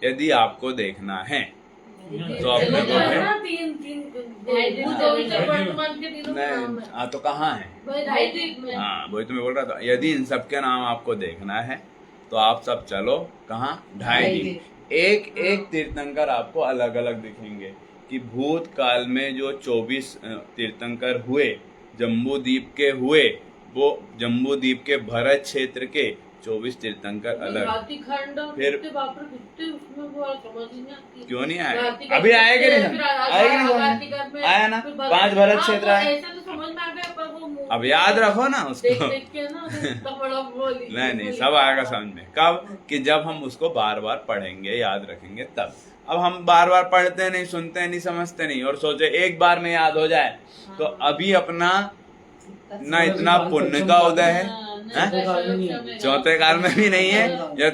यदि आपको देखना है तो अपने को है नहीं, हाँ तो कहाँ है? हाँ वही तो मैं बोल रहा था, यदि इन सब के नाम आपको देखना है तो आप सब चलो कहाँ? 2.5 दिन। एक एक तीर्थंकर आपको अलग अलग दिखेंगे कि भूतकाल में जो 24 तीर्थंकर हुए जम्बू द्वीप के हुए, वो जम्बू द्वीप के भरत क्षेत्र के 24 तीर्थंकर अलग। फिर क्यों नहीं आए? अभी आएगा नहीं, आएगा नहीं, आया ना 5 भरत क्षेत्र आए। अब याद रखो ना उसको। नहीं सब आएगा समझ में, कब? कि जब हम उसको बार बार पढ़ेंगे, याद रखेंगे तब। अब हम बार बार पढ़ते नहीं, सुनते नहीं, समझते नहीं और सोचे एक बार में याद हो जाए, तो अभी अपना ना इतना पुण्य का उदय है, चौथे काल में भी नहीं है, या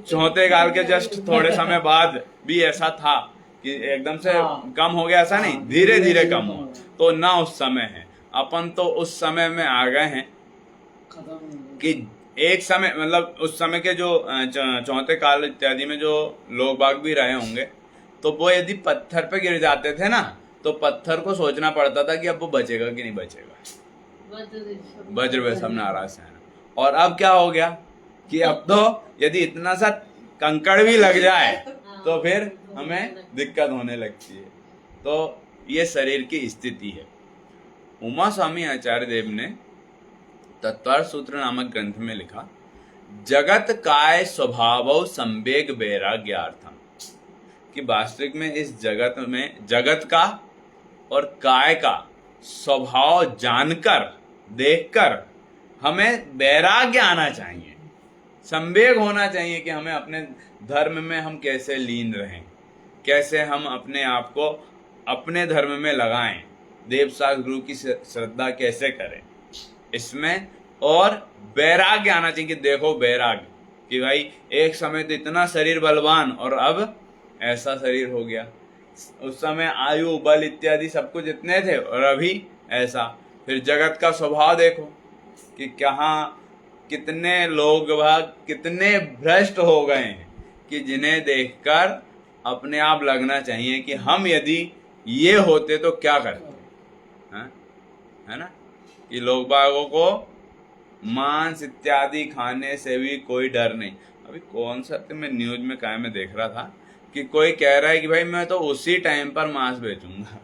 चौथे काल के जस्ट थोड़े समय बाद भी ऐसा था कि एकदम से कम हो गया, ऐसा नहीं, धीरे धीरे कम हो, तो ना उस समय है। अपन तो उस समय में आ गए हैं खत्म हो गया। कि एक समय मतलब उस समय के जो चौथे काल इत्यादि में जो लोग बाग भी रहे होंगे, तो वो यदि पत्थर पे गिर जाते थे ना, तो पत्थर को सोचना पड़ता था कि अब वो बचेगा कि नहीं बचेगा, वज्र व सब नाराज सेना। और अब क्या हो गया कि अब तो यदि इतना सा कंकड़ भी लग जाए तो फिर हमें दिक्कत होने लगती है। तो ये शरीर की स्थिति है। उमा स्वामी आचार्य देव ने तत्वार्थ सूत्र नामक ग्रंथ में लिखा, जगत काय स्वभाव संवेग वैराग्यार्थम, कि वास्तविक में इस जगत में जगत का और काय का स्वभाव जानकर देखकर हमें वैराग्य आना चाहिए, संवेग होना चाहिए कि हमें अपने धर्म में हम कैसे लीन रहें, कैसे हम अपने आप को अपने धर्म में लगाएं, देव शास्त्र गुरु की श्रद्धा कैसे करें इसमें, और वैराग्य आना चाहिए कि देखो वैराग्य कि भाई एक समय तो इतना शरीर बलवान और अब ऐसा शरीर हो गया, उस समय आयु बल इत्यादि सब कुछ इतने थे और अभी ऐसा। फिर जगत का स्वभाव देखो कि कहाँ कितने लोग कितने भ्रष्ट हो गए हैं कि जिन्हें देखकर अपने आप लगना चाहिए कि हम यदि ये होते तो क्या करते, है ना, कि लोग बागों को मांस इत्यादि खाने से भी कोई डर नहीं। अभी कौन सा मैं न्यूज में क्या में देख रहा था कि कोई कह रहा है कि भाई मैं तो उसी टाइम पर मांस बेचूंगा,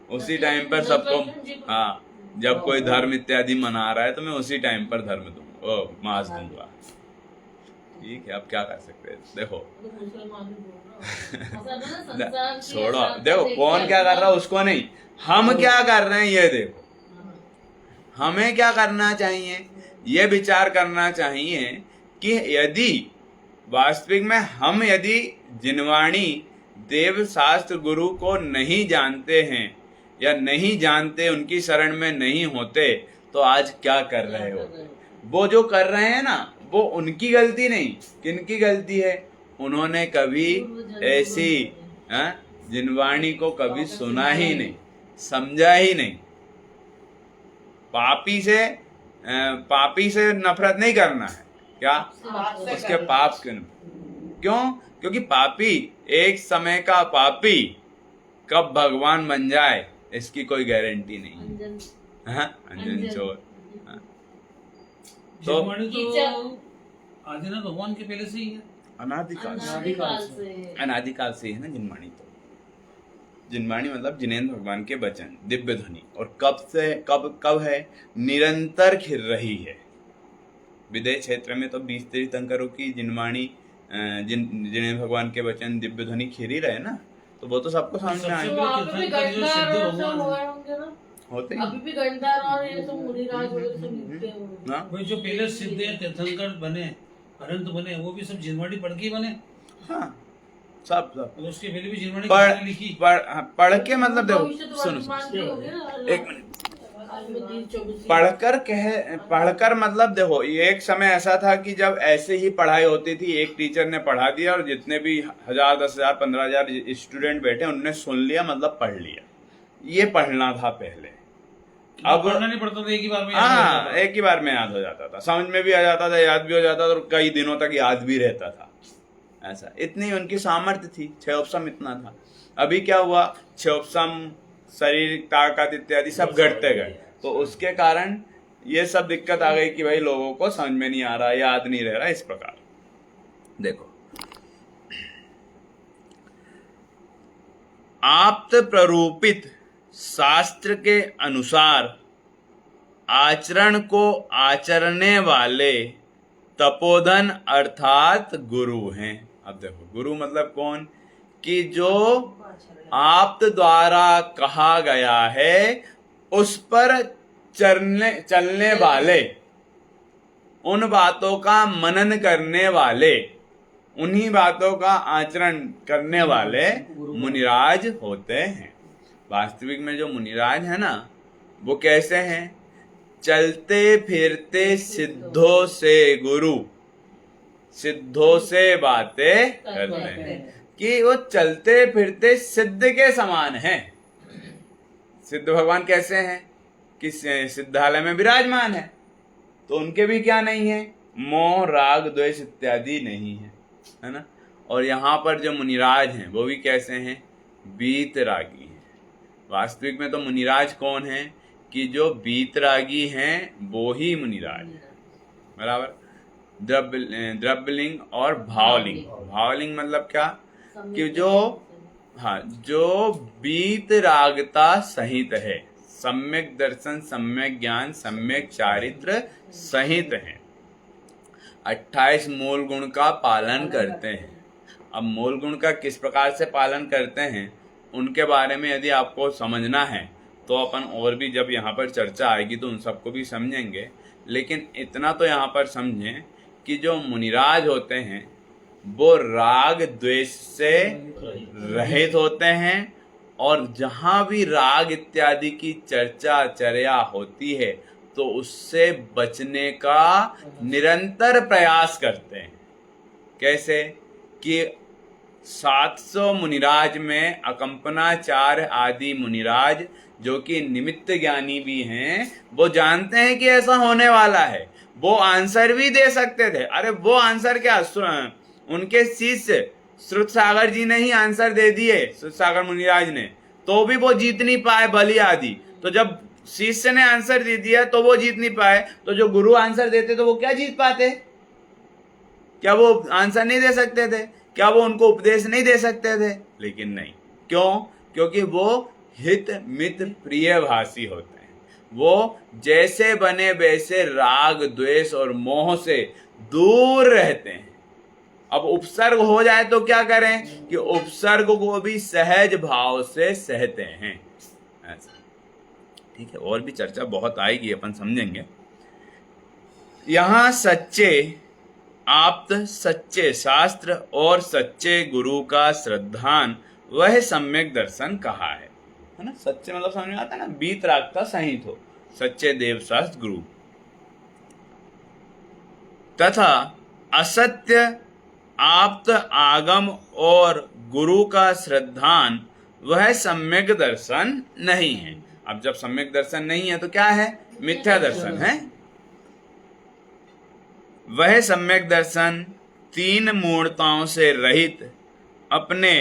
उसी टाइम पर सबको, हाँ, जब कोई धर्म इत्यादि मना रहा है तो मैं उसी टाइम पर धर्म दूंगा, मांस दूंगा। ठीक है, अब क्या कर सकते हैं, देखो छोड़ो, देखो कौन क्या कर रहा है उसको नहीं, हम क्या कर रहे हैं ये देखो। हमें क्या करना चाहिए, ये विचार करना चाहिए कि यदि वास्तविक में हम यदि जिनवाणी देव शास्त्र गुरु को नहीं जानते हैं या नहीं जानते, उनकी शरण में नहीं होते, तो आज क्या कर रहे होते। वो जो कर रहे हैं ना, वो उनकी गलती नहीं, किनकी गलती है, उन्होंने कभी ऐसी जिनवाणी को कभी सुना ही नहीं, समझा ही नहीं। पापी से नफरत नहीं करना है, क्या उसके पाप क्यों, क्योंकि पापी एक समय का पापी कब भगवान बन जाए इसकी कोई गारंटी नहीं। अंजन चोर। तो आदिनाथ भगवान के पहले से ही है, अनादिकाल से ही है ना जिनवाणी। तो जिनवाणी मतलब जिनेंद्र भगवान के वचन, दिव्य ध्वनि, और कब है, निरंतर खिल रही है। विदेश क्षेत्र में तो 20 तीर्थंकरों की जिनवाणी, जिनेंद्र भगवान के वचन दिव्य ध्वनि खिल ही रहे ना, तो वो तो सबको समझ में होते अभी भी गंडार और ये सब मुनिराज वगैरह सब लिखते हैं। वही जो पहले सिद्ध तीर्थंकर बने, अनंत बने, वो भी सब जिनवाणी पढ़ के बने। हाँ, सब तो उसके पहले भी जिनवाणी लिखी, पढ़ के, मतलब देखो सुनो एक मिनट, पढ़कर मतलब देखो, एक समय ऐसा था कि जब ऐसे ही पढ़ाई होती थी, एक टीचर ने पढ़ा दिया और जितने भी 1000, 10,000, 15,000 स्टूडेंट बैठे उनने सुन लिया, मतलब पढ़ लिया। ये पढ़ना था पहले, अब पढ़ना नहीं पड़ता था, एक ही बार में, हाँ, एक ही बार में याद हो जाता था, समझ में भी आ जाता था, याद भी हो जाता था, और कई दिनों तक याद भी रहता था। ऐसा इतनी उनकी सामर्थ्य थी, 6 उपसम इतना था। अभी क्या हुआ, 6 उपसम, शरीर ताकत इत्यादि सब घटते गए, तो उसके कारण ये सब दिक्कत आ गई कि भाई लोगों को समझ में नहीं आ रहा, याद नहीं रह रहा। इस प्रकार देखो, आप्त प्ररूपित शास्त्र के अनुसार आचरण को आचरने वाले तपोधन अर्थात गुरु हैं। अब देखो, गुरु मतलब कौन, कि जो आप्त द्वारा कहा गया है उस पर चलने वाले, उन बातों का मनन करने वाले, उन्हीं बातों का आचरण करने वाले मुनिराज होते हैं। वास्तविक में जो मुनिराज है ना, वो कैसे हैं, चलते फिरते सिद्धों से गुरु, सिद्धों से बातें करते हैं, कि वो चलते फिरते सिद्ध के समान हैं। सिद्ध भगवान कैसे हैं कि सिद्धालय में विराजमान है, तो उनके भी क्या नहीं है, मोह राग द्वेष इत्यादि नहीं है ना। और यहाँ पर जो मुनिराज हैं वो भी कैसे हैं, वीतरागी हैं। वास्तविक में तो मुनिराज कौन है कि जो वीतरागी हैं वो ही मुनिराज है, बराबर। द्रव्यलिंग और भावलिंग। भावलिंग मतलब क्या कि जो वीतरागता सहित है, सम्यक दर्शन, सम्यक ज्ञान, सम्यक चारित्र सहित है, 28 मूल गुण का पालन करते हैं। अब मूल गुण का किस प्रकार से पालन करते हैं उनके बारे में यदि आपको समझना है तो अपन और भी जब यहाँ पर चर्चा आएगी तो उन सबको भी समझेंगे। लेकिन इतना तो यहाँ पर समझें कि जो मुनिराज होते हैं वो राग द्वेष से रहित होते हैं, और जहाँ भी राग इत्यादि की चर्चा चर्या होती है तो उससे बचने का निरंतर प्रयास करते हैं। कैसे कि 700 मुनिराज में अकंपनाचार्य आदि मुनिराज जो कि निमित्त ज्ञानी भी हैं, वो जानते हैं कि ऐसा होने वाला है, वो आंसर भी दे सकते थे। अरे वो आंसर क्या, उनके शिष्य श्रुत सागर जी ने ही आंसर दे दिए, श्रुत सागर मुनिराज ने, तो भी वो जीत नहीं पाए बलि आदि। तो जब शिष्य ने आंसर दे दिया तो वो जीत नहीं पाए, तो जो गुरु आंसर देते तो वो क्या जीत पाते, क्या वो आंसर नहीं दे सकते थे, क्या वो उनको उपदेश नहीं दे सकते थे? लेकिन नहीं, क्यों? क्योंकि वो हित मित प्रिय भाषी होते हैं, वो जैसे बने वैसे राग द्वेष और मोह से दूर रहते हैं। अब उपसर्ग हो जाए तो क्या करें कि उपसर्ग को भी सहज भाव से सहते हैं, ऐसा। ठीक है, और भी चर्चा बहुत आएगी, अपन समझेंगे। यहां सच्चे आप्त, सच्चे शास्त्र और सच्चे गुरु का श्रद्धान वह सम्यक दर्शन कहा है ना। सच्चे मतलब समझ में आता है ना, बीत रागता सहित हो, सच्चे देव शास्त्र गुरु। तथा असत्य आप्त आगम और गुरु का श्रद्धान वह सम्यक दर्शन नहीं है। अब जब सम्यक दर्शन नहीं है तो क्या है, मिथ्या दर्शन है। वह सम्यक दर्शन 3 मूर्ताओं से रहित, अपने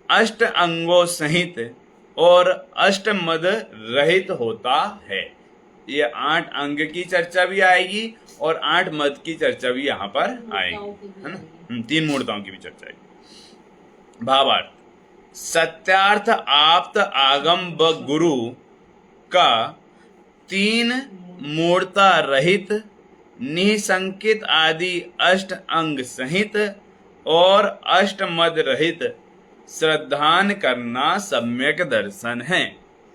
अष्ट अंगों सहित और अष्ट मद रहित होता है। ये 8 अंग की चर्चा भी आएगी और 8 मद की चर्चा भी यहाँ पर आएगी, है ना। 3 मूर्ताओं की भी चर्चा आएगी। भावार्थ, सत्यार्थ आप्त आगम व गुरु का 3 मूर्ता रहित, निसंकित आदि अष्ट अंग सहित और अष्ट मद रहित श्रद्धान करना सम्यक दर्शन है।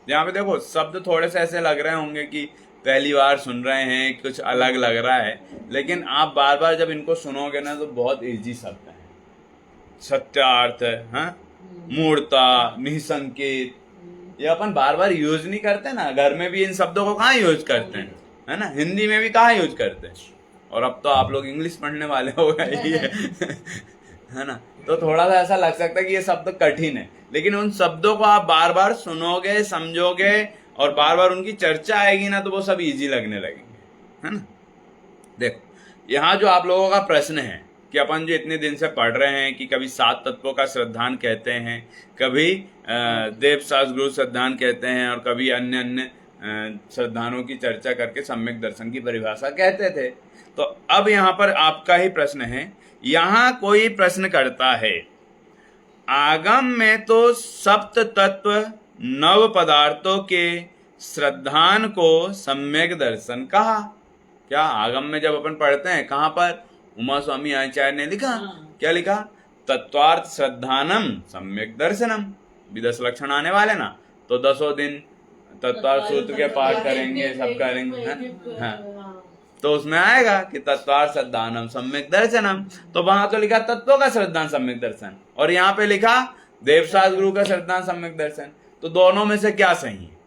यहाँ पे देखो शब्द थोड़े से ऐसे लग रहे होंगे कि पहली बार सुन रहे हैं, कुछ अलग लग रहा है, लेकिन आप बार बार जब इनको सुनोगे ना तो बहुत इजी शब्द है। सत्यार्थ, हाँ, मूर्ता, निसंकित, ये अपन बार बार यूज नहीं करते ना, घर में भी इन शब्दों को कहाँ यूज करते हैं, है ना, हिंदी में भी कहाँ यूज करते हैं। और अब तो आप लोग इंग्लिश पढ़ने वाले हो गए है ना, तो थोड़ा सा ऐसा लग सकता है कि ये शब्द कठिन है, लेकिन उन शब्दों को आप बार बार सुनोगे, समझोगे और बार बार उनकी चर्चा आएगी ना तो वो सब इजी लगने लगेंगे, है ना। देखो यहाँ जो आप लोगों का प्रश्न है कि अपन जो इतने दिन से पढ़ रहे हैं कि कभी 7 तत्वों का श्रद्धान कहते हैं, कभी देव शास्त्र गुरु श्रद्धान कहते हैं और कभी अन्य अन्य श्रद्धानों की चर्चा करके सम्यक दर्शन की परिभाषा कहते थे। तो अब यहाँ पर आपका ही प्रश्न है, यहाँ कोई प्रश्न करता है, आगम में तो सप्त तत्व 9 पदार्थों के श्रद्धान को सम्यक दर्शन कहा। क्या आगम में जब अपन पढ़ते हैं कहाँ पर, उमा स्वामी आचार्य ने लिखा, क्या लिखा, तत्वार्थ श्रद्धानम सम्यक दर्शनम। भी 10 लक्षण आने वाले ना, तो 10 दिन तत्वार्थ सूत्र के पाठ करेंगे, सब करेंगे, हाँ। तो उसमें आएगा कि तत्वार्थ श्रद्धानम सम्यक दर्शनम, तो वहां तो लिखा तत्वों का श्रद्धान सम्यक दर्शन, और यहाँ पे लिखा देवशास्त्र गुरु का श्रद्धान सम्यक दर्शन। तो दोनों में से क्या सही है,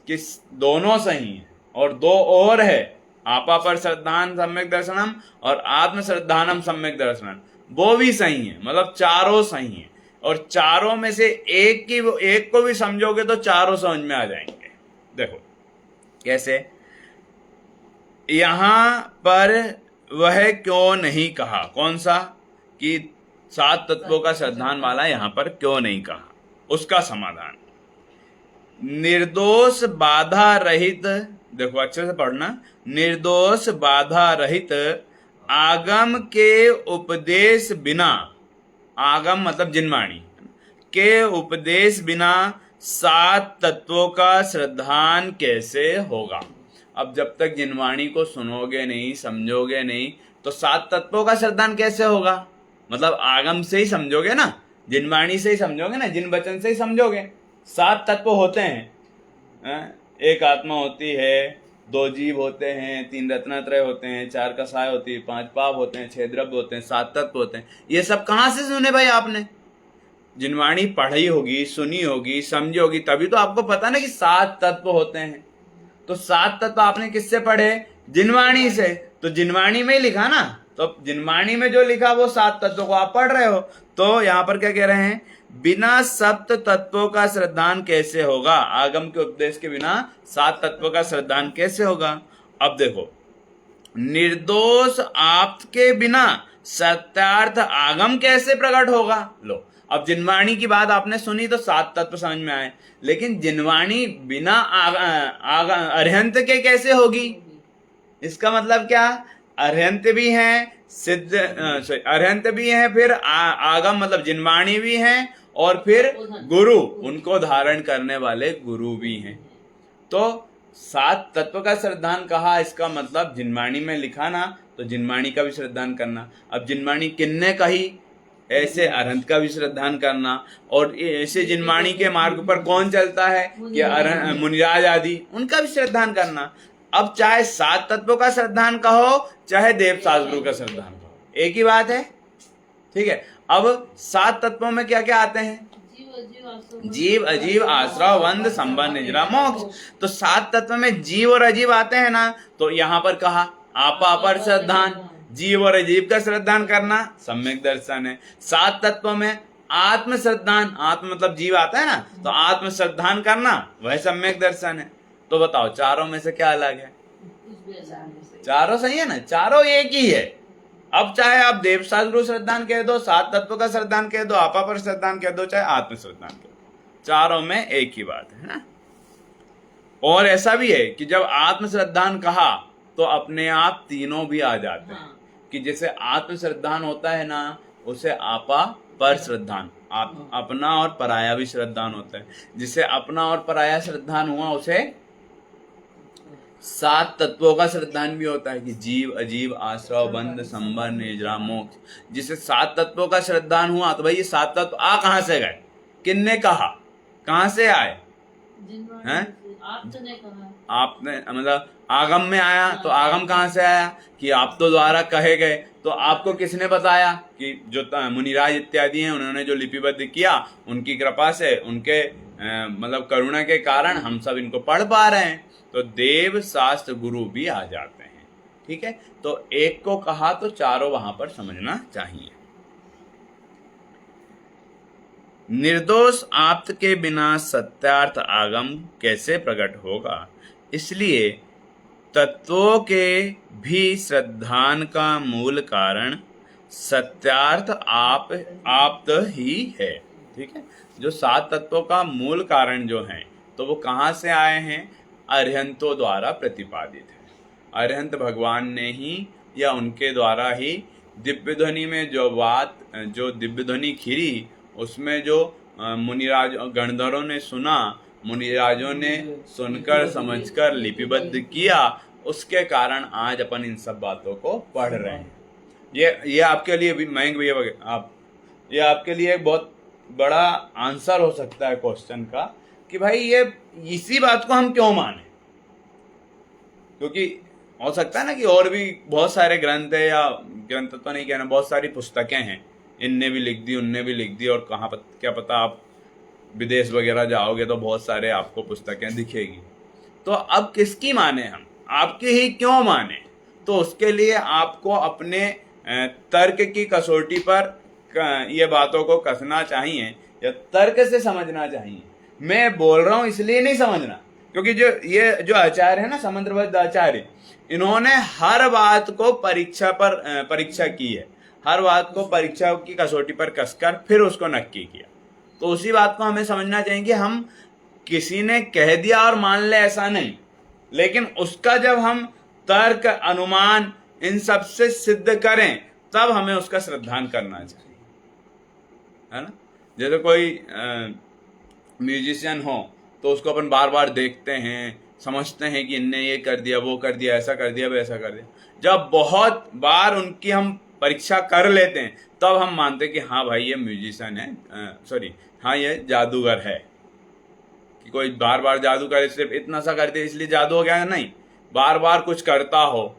कि दोनों सही है और 2 और है, आपा पर श्रद्धान सम्यक दर्शनम और आत्म श्रद्धानम सम्यक दर्शनम, वो भी सही है, मतलब चारों सही है। और चारों में से एक को भी समझोगे तो चारों समझ में आ जाएंगे। देखो कैसे, यहाँ पर वह क्यों नहीं कहा, कौन सा, कि 7 तत्वों का श्रद्धान वाला यहाँ पर क्यों नहीं कहा, उसका समाधान। निर्दोष बाधा रहित, देखो अच्छे से पढ़ना, निर्दोष बाधा रहित आगम के उपदेश बिना, आगम मतलब जिनवाणी के उपदेश बिना 7 तत्वों का श्रद्धान कैसे होगा। अब जब तक जिनवाणी को सुनोगे नहीं, समझोगे नहीं, तो 7 तत्वों का श्रद्धान कैसे होगा। मतलब आगम से ही समझोगे ना, जिनवाणी से ही समझोगे ना, जिन वचन से ही समझोगे। 7 तत्व होते हैं, एक आत्मा होती है, 2 जीव होते हैं, 3 रत्नत्रय होते हैं, 4 कसाय होती है, 5 पाप होते हैं, 6 द्रव्य होते हैं, 7 तत्व होते हैं। ये सब कहाँ से सुने भाई आपने, जिनवाणी पढ़ी होगी, सुनी होगी, समझी होगी, तभी तो आपको पता ना कि 7 तत्व होते हैं। तो 7 तत्व आपने किससे पढ़े, जिनवाणी से, तो जिनवाणी में ही लिखा ना, तो जिनवाणी में जो लिखा वो 7 तत्वों को आप पढ़ रहे हो। तो यहाँ पर क्या कह रहे हैं, बिना 7 तत्वों का श्रद्धान कैसे होगा, आगम के उपदेश के बिना 7 तत्वों का श्रद्धान कैसे होगा। अब देखो, निर्दोष आप्त के बिना सत्यार्थ आगम कैसे प्रकट होगा। लो, अब जिनवाणी की बात आपने सुनी तो 7 तत्व समझ में आए, लेकिन जिनवाणी बिना अर्हंत के कैसे होगी। इसका मतलब क्या, अर्हंत भी हैं, सिद्ध अर्हंत भी हैं, फिर आगम मतलब जिनवाणी भी हैं, और फिर गुरु, उनको धारण करने वाले गुरु भी हैं। तो 7 तत्व का श्रद्धान कहा, इसका मतलब जिनवाणी में लिखा ना, तो जिनवाणी का भी श्रद्धान करना। अब जिनवाणी किन्ने कही, ऐसे अरहंत का भी श्रद्धान करना। और ऐसे जिनवाणी के मार्ग पर कौन चलता है, कि मुनिराज आदि, उनका भी श्रद्धान करना। अब चाहे 7 तत्वों का श्रद्धान कहो, चाहे देव शास्त्रों का श्रद्धान कहो, एक ही बात है, ठीक है। अब 7 तत्वों में क्या क्या आते हैं, जीव अजीव आश्रव वंद संबंध निजरा मोक्ष। तो 7 तत्व में जीव और अजीव आते हैं ना, तो यहाँ पर कहा आपा अपर श्रद्धान, जीव और अजीव का श्रद्धान करना सम्यक दर्शन है। 7 तत्वों में आत्म श्रद्धान, आत्म मतलब जीव आता है ना, तो आत्म श्रद्धान करना वह सम्यक दर्शन है। तो बताओ चारों में से क्या अलग है, चारों सही है ना, चारों एक ही है। अब चाहे आप देव शास्त्र श्रद्धान कह दो, 7 तत्व का श्रद्धान कह दो, आपा पर श्रद्धान कह दो, चाहे आत्म श्रद्धान कह दो, चारों में एक ही बात है ना। और ऐसा भी है कि जब आत्म श्रद्धान कहा तो अपने आप तीनों भी आ जाते हैं। कि जैसे आत्म श्रद्धान होता है ना, उसे आपा पर श्रद्धान, अपना और पराया भी श्रद्धान होता है। जिसे अपना और पराया श्रद्धान हुआ, उसे 7 तत्वों का श्रद्धान भी होता है, कि जीव अजीव आश्रव बंध संबंध निजरा मोक्ष। जिसे 7 तत्वों का श्रद्धान हुआ, तो भाई ये 7 तत्व आ कहां से गए, किन्ने कहा, कहां से आए हैं, आपने मतलब आगम में आया, तो आगम कहां से आया, कि आप तो द्वारा कहे गए। तो आपको किसने बताया, कि जो मुनिराज इत्यादि हैं, उन्होंने जो लिपिबद्ध किया, उनकी कृपा से, उनके मतलब करुणा के कारण हम सब इनको पढ़ पा रहे हैं। तो देव शास्त्र गुरु भी आ जाते हैं, ठीक है। तो एक को कहा तो चारों वहां पर समझना चाहिए। निर्दोष आप्त के बिना सत्यार्थ आगम कैसे प्रकट होगा, इसलिए तत्वों के भी श्रद्धान का मूल कारण सत्यार्थ आप्त ही है, ठीक है। जो 7 तत्वों का मूल कारण जो है, तो वो कहाँ से आए हैं, अर्हंतों द्वारा प्रतिपादित है। अर्हंत भगवान ने ही या उनके द्वारा ही दिव्य ध्वनि में जो बात, जो दिव्य ध्वनि खिरी, उसमें जो मुनिराज गणधरों ने सुना, मुनिराजों ने सुनकर समझकर लिपिबद्ध किया, उसके कारण आज अपन इन सब बातों को पढ़ रहे हैं। ये आपके लिए भी मयंक भैया आप, ये आपके लिए एक बहुत बड़ा आंसर हो सकता है क्वेश्चन का, कि भाई ये इसी बात को हम क्यों माने। क्योंकि हो सकता है ना कि और भी बहुत सारे ग्रंथ है, या ग्रंथ तो नहीं कहना, बहुत सारी पुस्तकें हैं, इनने भी लिख दी, उनने भी लिख दी, और कहाँ क्या पता आप विदेश वगैरह जाओगे तो बहुत सारे आपको पुस्तकें दिखेगी। तो अब किसकी माने हम, आपकी ही क्यों माने। तो उसके लिए आपको अपने तर्क की कसौटी पर ये बातों को कसना चाहिए, या तर्क से समझना चाहिए। मैं बोल रहा हूं इसलिए नहीं समझना, क्योंकि जो ये जो आचार्य है ना, समंत्रबद्ध आचार्य, इन्होंने हर बात को परीक्षा की है, हर बात को परीक्षा की कसौटी पर कसकर फिर उसको नक्की किया। तो उसी बात को हमें समझना चाहिए कि हम किसी ने कह दिया और मान ले ऐसा नहीं, लेकिन उसका जब हम तर्क, अनुमान इन सब से सिद्ध करें तब हमें उसका श्रद्धान करना चाहिए, है ना। जैसे कोई म्यूजिशियन हो तो उसको अपन बार बार देखते हैं, समझते हैं कि इनने ये कर दिया, वो कर दिया, ऐसा कर दिया, वैसा कर दिया। जब बहुत बार उनकी हम परीक्षा कर लेते हैं तब हम मानते हैं कि हाँ भाई ये म्यूजिशियन है, सॉरी हाँ ये जादूगर है। कि कोई बार बार जादू करे, सिर्फ इतना सा करते इसलिए जादू हो गया, नहीं, बार बार कुछ करता हो,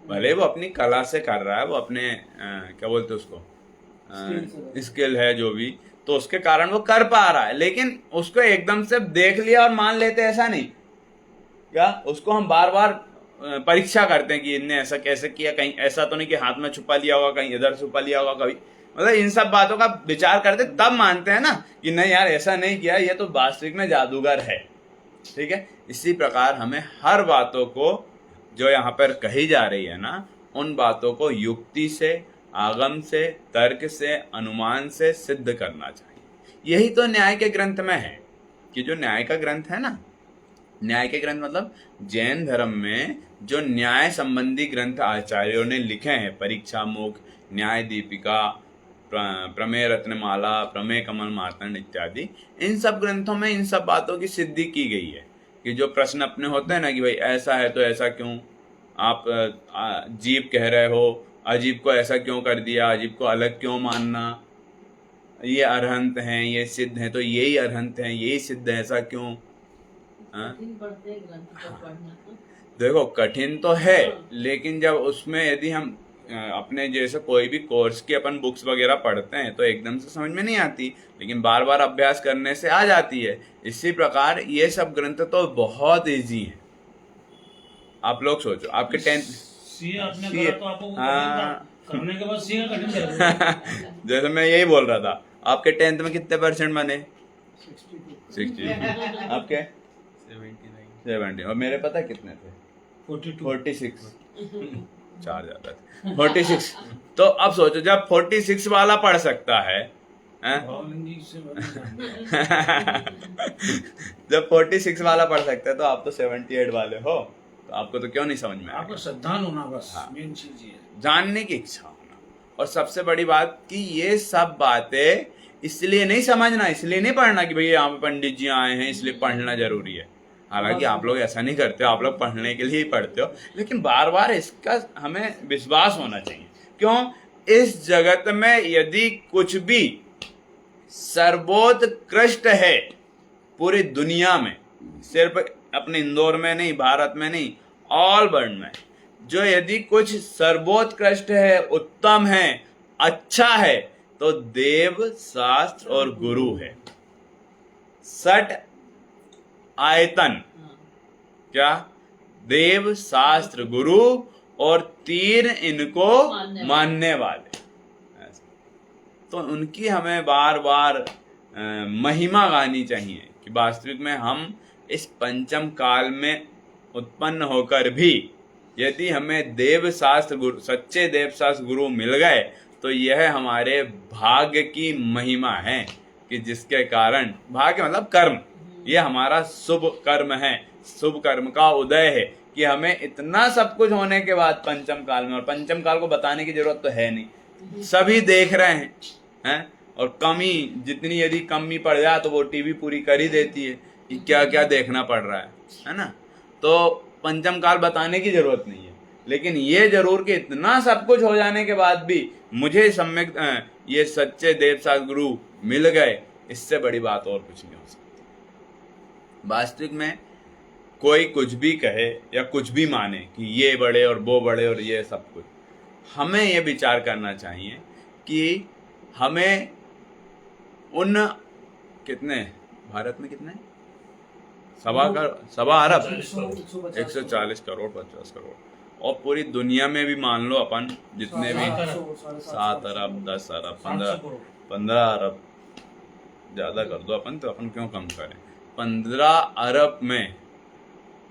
भले वो अपनी कला से कर रहा है, वो अपने क्या बोलते उसको स्किल है जो भी, तो उसके कारण वो कर पा रहा है, लेकिन उसको एकदम से देख लिया और मान लेते ऐसा नहीं, क्या उसको हम बार बार परीक्षा करते हैं कि इनने ऐसा कैसे किया, कहीं ऐसा तो नहीं कि हाथ में छुपा लिया होगा, कहीं इधर छुपा लिया होगा, कभी मतलब इन सब बातों का विचार करते तब मानते हैं ना कि नहीं यार ऐसा नहीं किया, ये तो वास्तविक में जादूगर है। ठीक है, इसी प्रकार हमें हर बातों को जो यहाँ पर कही जा रही है ना, उन बातों को युक्ति से, आगम से, तर्क से, अनुमान से सिद्ध करना चाहिए। यही तो न्याय के ग्रंथ में है कि जो न्याय का ग्रंथ है ना, न्याय के ग्रंथ मतलब जैन धर्म में जो न्याय संबंधी ग्रंथ आचार्यों ने लिखे हैं, परीक्षा मुख, न्याय दीपिका, प्रमेय रत्नमाला, प्रमेय कमल मार्तंड इत्यादि, इन सब ग्रंथों में इन सब बातों की सिद्धि की गई है कि जो प्रश्न अपने होते हैं ना कि भाई ऐसा है तो ऐसा क्यों, आप जीव कह रहे हो, अजीब को ऐसा क्यों कर दिया, अजीब को अलग क्यों मानना, ये अरहंत हैं, ये सिद्ध हैं तो यही अरहंत हैं, यही सिद्ध है, ऐसा क्यों। पढ़ते हैं ग्रंथ को पढ़ना तो। देखो कठिन तो है, लेकिन जब उसमें यदि हम अपने जैसे कोई भी कोर्स की अपन बुक्स वगैरह पढ़ते हैं तो एकदम से समझ में नहीं आती, लेकिन बार बार अभ्यास करने से आ जाती है। इसी प्रकार ये सब ग्रंथ तो बहुत इजी है। आप लोग सोचो, आपके 10th सीए आपने करा तो आपको वो कठिन था, करने के बाद सीए कठिन था। जैसे मैं यही बोल रहा था, आपके 10th में कितने % बने? 62। आपके 70 और मेरे पता कितने थे? 46 चार ज्यादा थे, 46। तो अब सोचो जब 46 वाला पढ़ सकता है, जब 46 वाला पढ़ सकता है तो आप तो 78 वाले हो, तो आपको तो क्यों नहीं समझ में आपको आएगा। श्रद्धान होना बस हाँ। मेन चीज ये है। जानने की इच्छा होना, और सबसे बड़ी बात कि ये सब बातें इसलिए नहीं समझना, इसलिए नहीं पढ़ना कि भैया यहाँ पे पंडित जी आए हैं इसलिए पढ़ना जरूरी है। हालांकि आप लोग ऐसा नहीं करते हो, आप लोग पढ़ने के लिए ही पढ़ते हो, लेकिन बार बार इसका हमें विश्वास होना चाहिए। क्यों? इस जगत में यदि कुछ भी सर्वोत्कृष्ट है पूरी दुनिया में, सिर्फ अपने इंदौर में नहीं, भारत में नहीं, ऑल वर्ल्ड में, जो यदि कुछ सर्वोत्कृष्ट है, उत्तम है, अच्छा है, तो देव, शास्त्र और गुरु है। सठ आयतन, क्या? देव, शास्त्र, गुरु और 3 इनको मानने वाले। तो उनकी हमें बार बार महिमा गानी चाहिए कि वास्तविक में हम इस पंचम काल में उत्पन्न होकर भी यदि हमें देव शास्त्र गुरु, सच्चे देव शास्त्र गुरु मिल गए तो यह हमारे भाग्य की महिमा है कि जिसके कारण, भाग्य मतलब कर्म, ये हमारा शुभ कर्म है, शुभ कर्म का उदय है कि हमें इतना सब कुछ होने के बाद पंचम काल में, और पंचम काल को बताने की जरूरत तो है नहीं, सभी देख रहे हैं, और कमी जितनी यदि कमी पड़ जाए तो वो टीवी पूरी कर ही देती है कि क्या क्या देखना पड़ रहा है ना। तो पंचम काल बताने की जरूरत नहीं है, लेकिन ये जरूर कि इतना सब कुछ हो जाने के बाद भी मुझे सम्यक ये सच्चे देवशास्त्र गुरु मिल गए, इससे बड़ी बात और कुछ नहीं हो सकती। वास्तविक में कोई कुछ भी कहे या कुछ भी माने कि ये बड़े और वो बड़े और ये सब कुछ, हमें ये विचार करना चाहिए कि हमें उन कितने, भारत में कितने, 1.25 अरब, 140 करोड़, 50 करोड़, और पूरी दुनिया में भी मान लो अपन जितने भी 7 अरब, 10 अरब, 15 अरब, ज्यादा कर दो अपन, तो अपन क्यों कम करें। 15 अरब में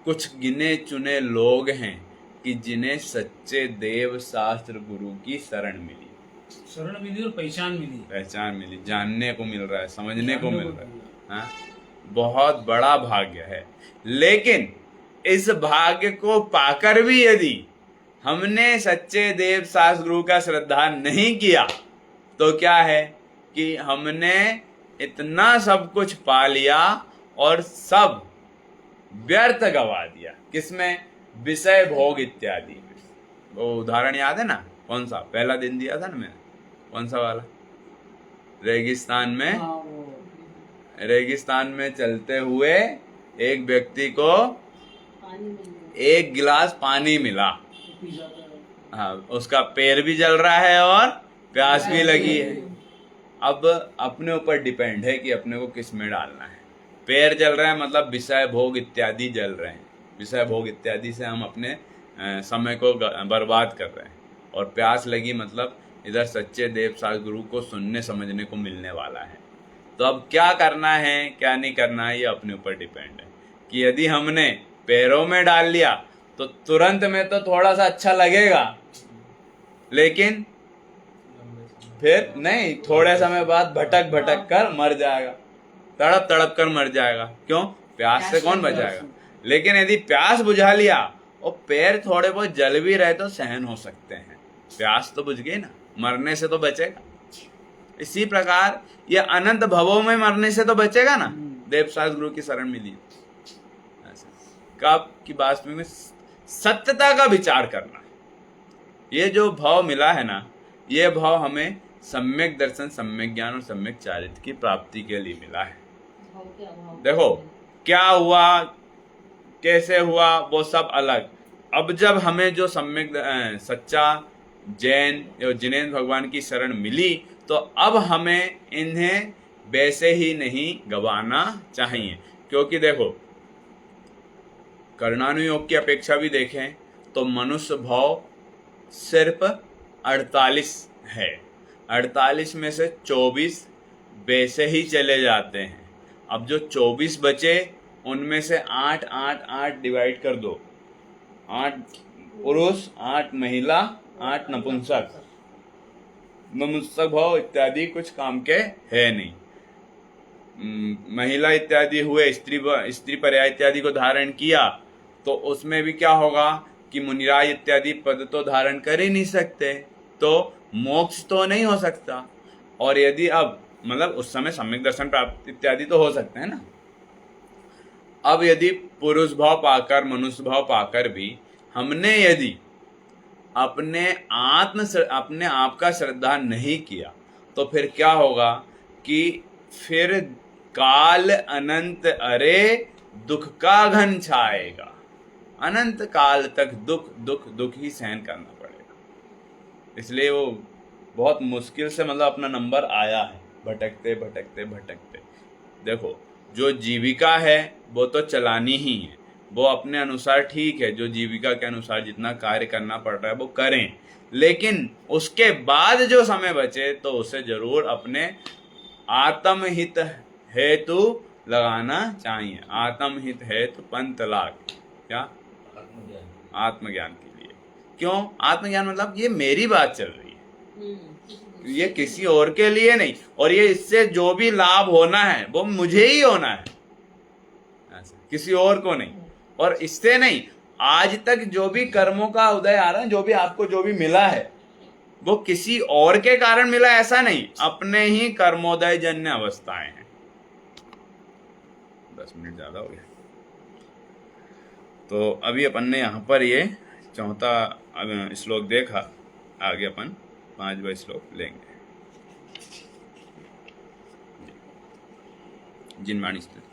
कुछ गिने चुने लोग हैं कि जिन्हें सच्चे देव शास्त्र गुरु की शरण मिली, शरण मिली और पहचान मिली, जानने को मिल रहा है, समझने को मिल रहा है। हाँ, बहुत बड़ा भाग्य है। लेकिन इस भाग्य को पाकर भी यदि हमने सच्चे देव शास्त्र गुरु का श्रद्धा नहीं किया तो क्या है कि हमने इतना सब कुछ पा लिया और सब व्यर्थ गवा दिया। किसमें? विषय भोग इत्यादि। वो उदाहरण याद है ना? कौन सा? पहला दिन दिया था ना मैंने, कौन सा वाला? रेगिस्तान में, हाँ, वो रेगिस्तान में चलते हुए एक व्यक्ति को पानी मिल गया। एक गिलास पानी मिला। पी जाता है। हाँ, उसका पैर भी जल रहा है और प्यास भी लगी है। अब अपने ऊपर डिपेंड है कि अपने को किस में डालना है। पैर जल रहा है मतलब विषय भोग इत्यादि जल रहे हैं, विषय भोग इत्यादि से हम अपने समय को बर्बाद कर रहे हैं। और प्यास लगी मतलब इधर सच्चे देव शास्त्र गुरु को सुनने समझने को मिलने वाला है। तो अब क्या करना है क्या नहीं करना है ये अपने ऊपर डिपेंड है कि यदि हमने पैरों में डाल लिया तो तुरंत में तो थोड़ा सा अच्छा लगेगा, लेकिन फिर नहीं, थोड़े समय बाद भटक भटक कर मर जाएगा, तड़प तड़प कर मर जाएगा। क्यों? प्यास से कौन बचाएगा? लेकिन यदि प्यास बुझा लिया और पैर थोड़े बहुत जल भी रहे तो सहन हो सकते हैं, प्यास तो बुझ गई ना, मरने से तो बचेगा। इसी प्रकार ये अनंत भवों में मरने से तो बचेगा ना, देव शास्त्र गुरु की शरण मिली। कब की बात में सत्यता का विचार करना। ये जो भाव मिला है ना, ये भाव हमें सम्यक दर्शन, सम्यक ज्ञान और सम्यक चारित्र की प्राप्ति के लिए मिला है। देखो क्या हुआ, कैसे हुआ, वो सब अलग। अब जब हमें जो सम्यक सच्चा जैन या जिनेन्द्र भगवान की शरण मिली तो अब हमें इन्हें वैसे ही नहीं गवाना चाहिए। क्योंकि देखो कर्णानुयोग की अपेक्षा भी देखें तो मनुष्य भाव सिर्फ 48 है, 48 में से 24 वैसे ही चले जाते हैं। अब जो 24 बचे उनमें से 8 8 8 डिवाइड कर दो, 8 पुरुष 8 महिला 8 नपुंसक। नपुंसक भाव इत्यादि कुछ काम के है नहीं। महिला इत्यादि हुए, स्त्री पर्याय इत्यादि को धारण किया तो उसमें भी क्या होगा कि मुनिराज इत्यादि पद तो धारण कर ही नहीं सकते, तो मोक्ष तो नहीं हो सकता। और यदि अब मतलब उस समय सम्यक दर्शन प्राप्त इत्यादि तो हो सकते हैं ना। अब यदि पुरुष भाव पाकर, मनुष्य भाव पाकर भी हमने यदि अपने आप का श्रद्धा नहीं किया तो फिर क्या होगा कि फिर काल अनंत अरे दुख का घन छाएगा। अनंत काल तक दुख दुख दुख ही सहन करना पड़ेगा। इसलिए वो बहुत मुश्किल से मतलब अपना नंबर आया है, भटकते भटकते भटकते। देखो जो जीविका है वो तो चलानी ही है, वो अपने अनुसार ठीक है, जो जीविका के अनुसार जितना कार्य करना पड़ रहा है वो करें, लेकिन उसके बाद जो समय बचे तो उसे जरूर अपने आत्महित हेतु लगाना चाहिए। आत्महित हेतु पंथ लाग, क्या? आत्मज्ञान के लिए। क्यों? आत्मज्ञान मतलब ये मेरी बात चल रही है, ये किसी और के लिए नहीं, और ये इससे जो भी लाभ होना है वो मुझे ही होना है, किसी और को नहीं। और इससे नहीं, आज तक जो भी कर्मों का उदय आ रहा है, जो भी आपको जो भी मिला है वो किसी और के कारण मिला ऐसा नहीं, अपने ही कर्मोदय जन्य अवस्थाएं हैं। 10 मिनट ज्यादा हो गया। तो अभी अपन ने यहाँ पर ये चौथा श्लोक देखा, आगे अपन 5वां श्लोक लेंगे। जिनवाणी स्थिति।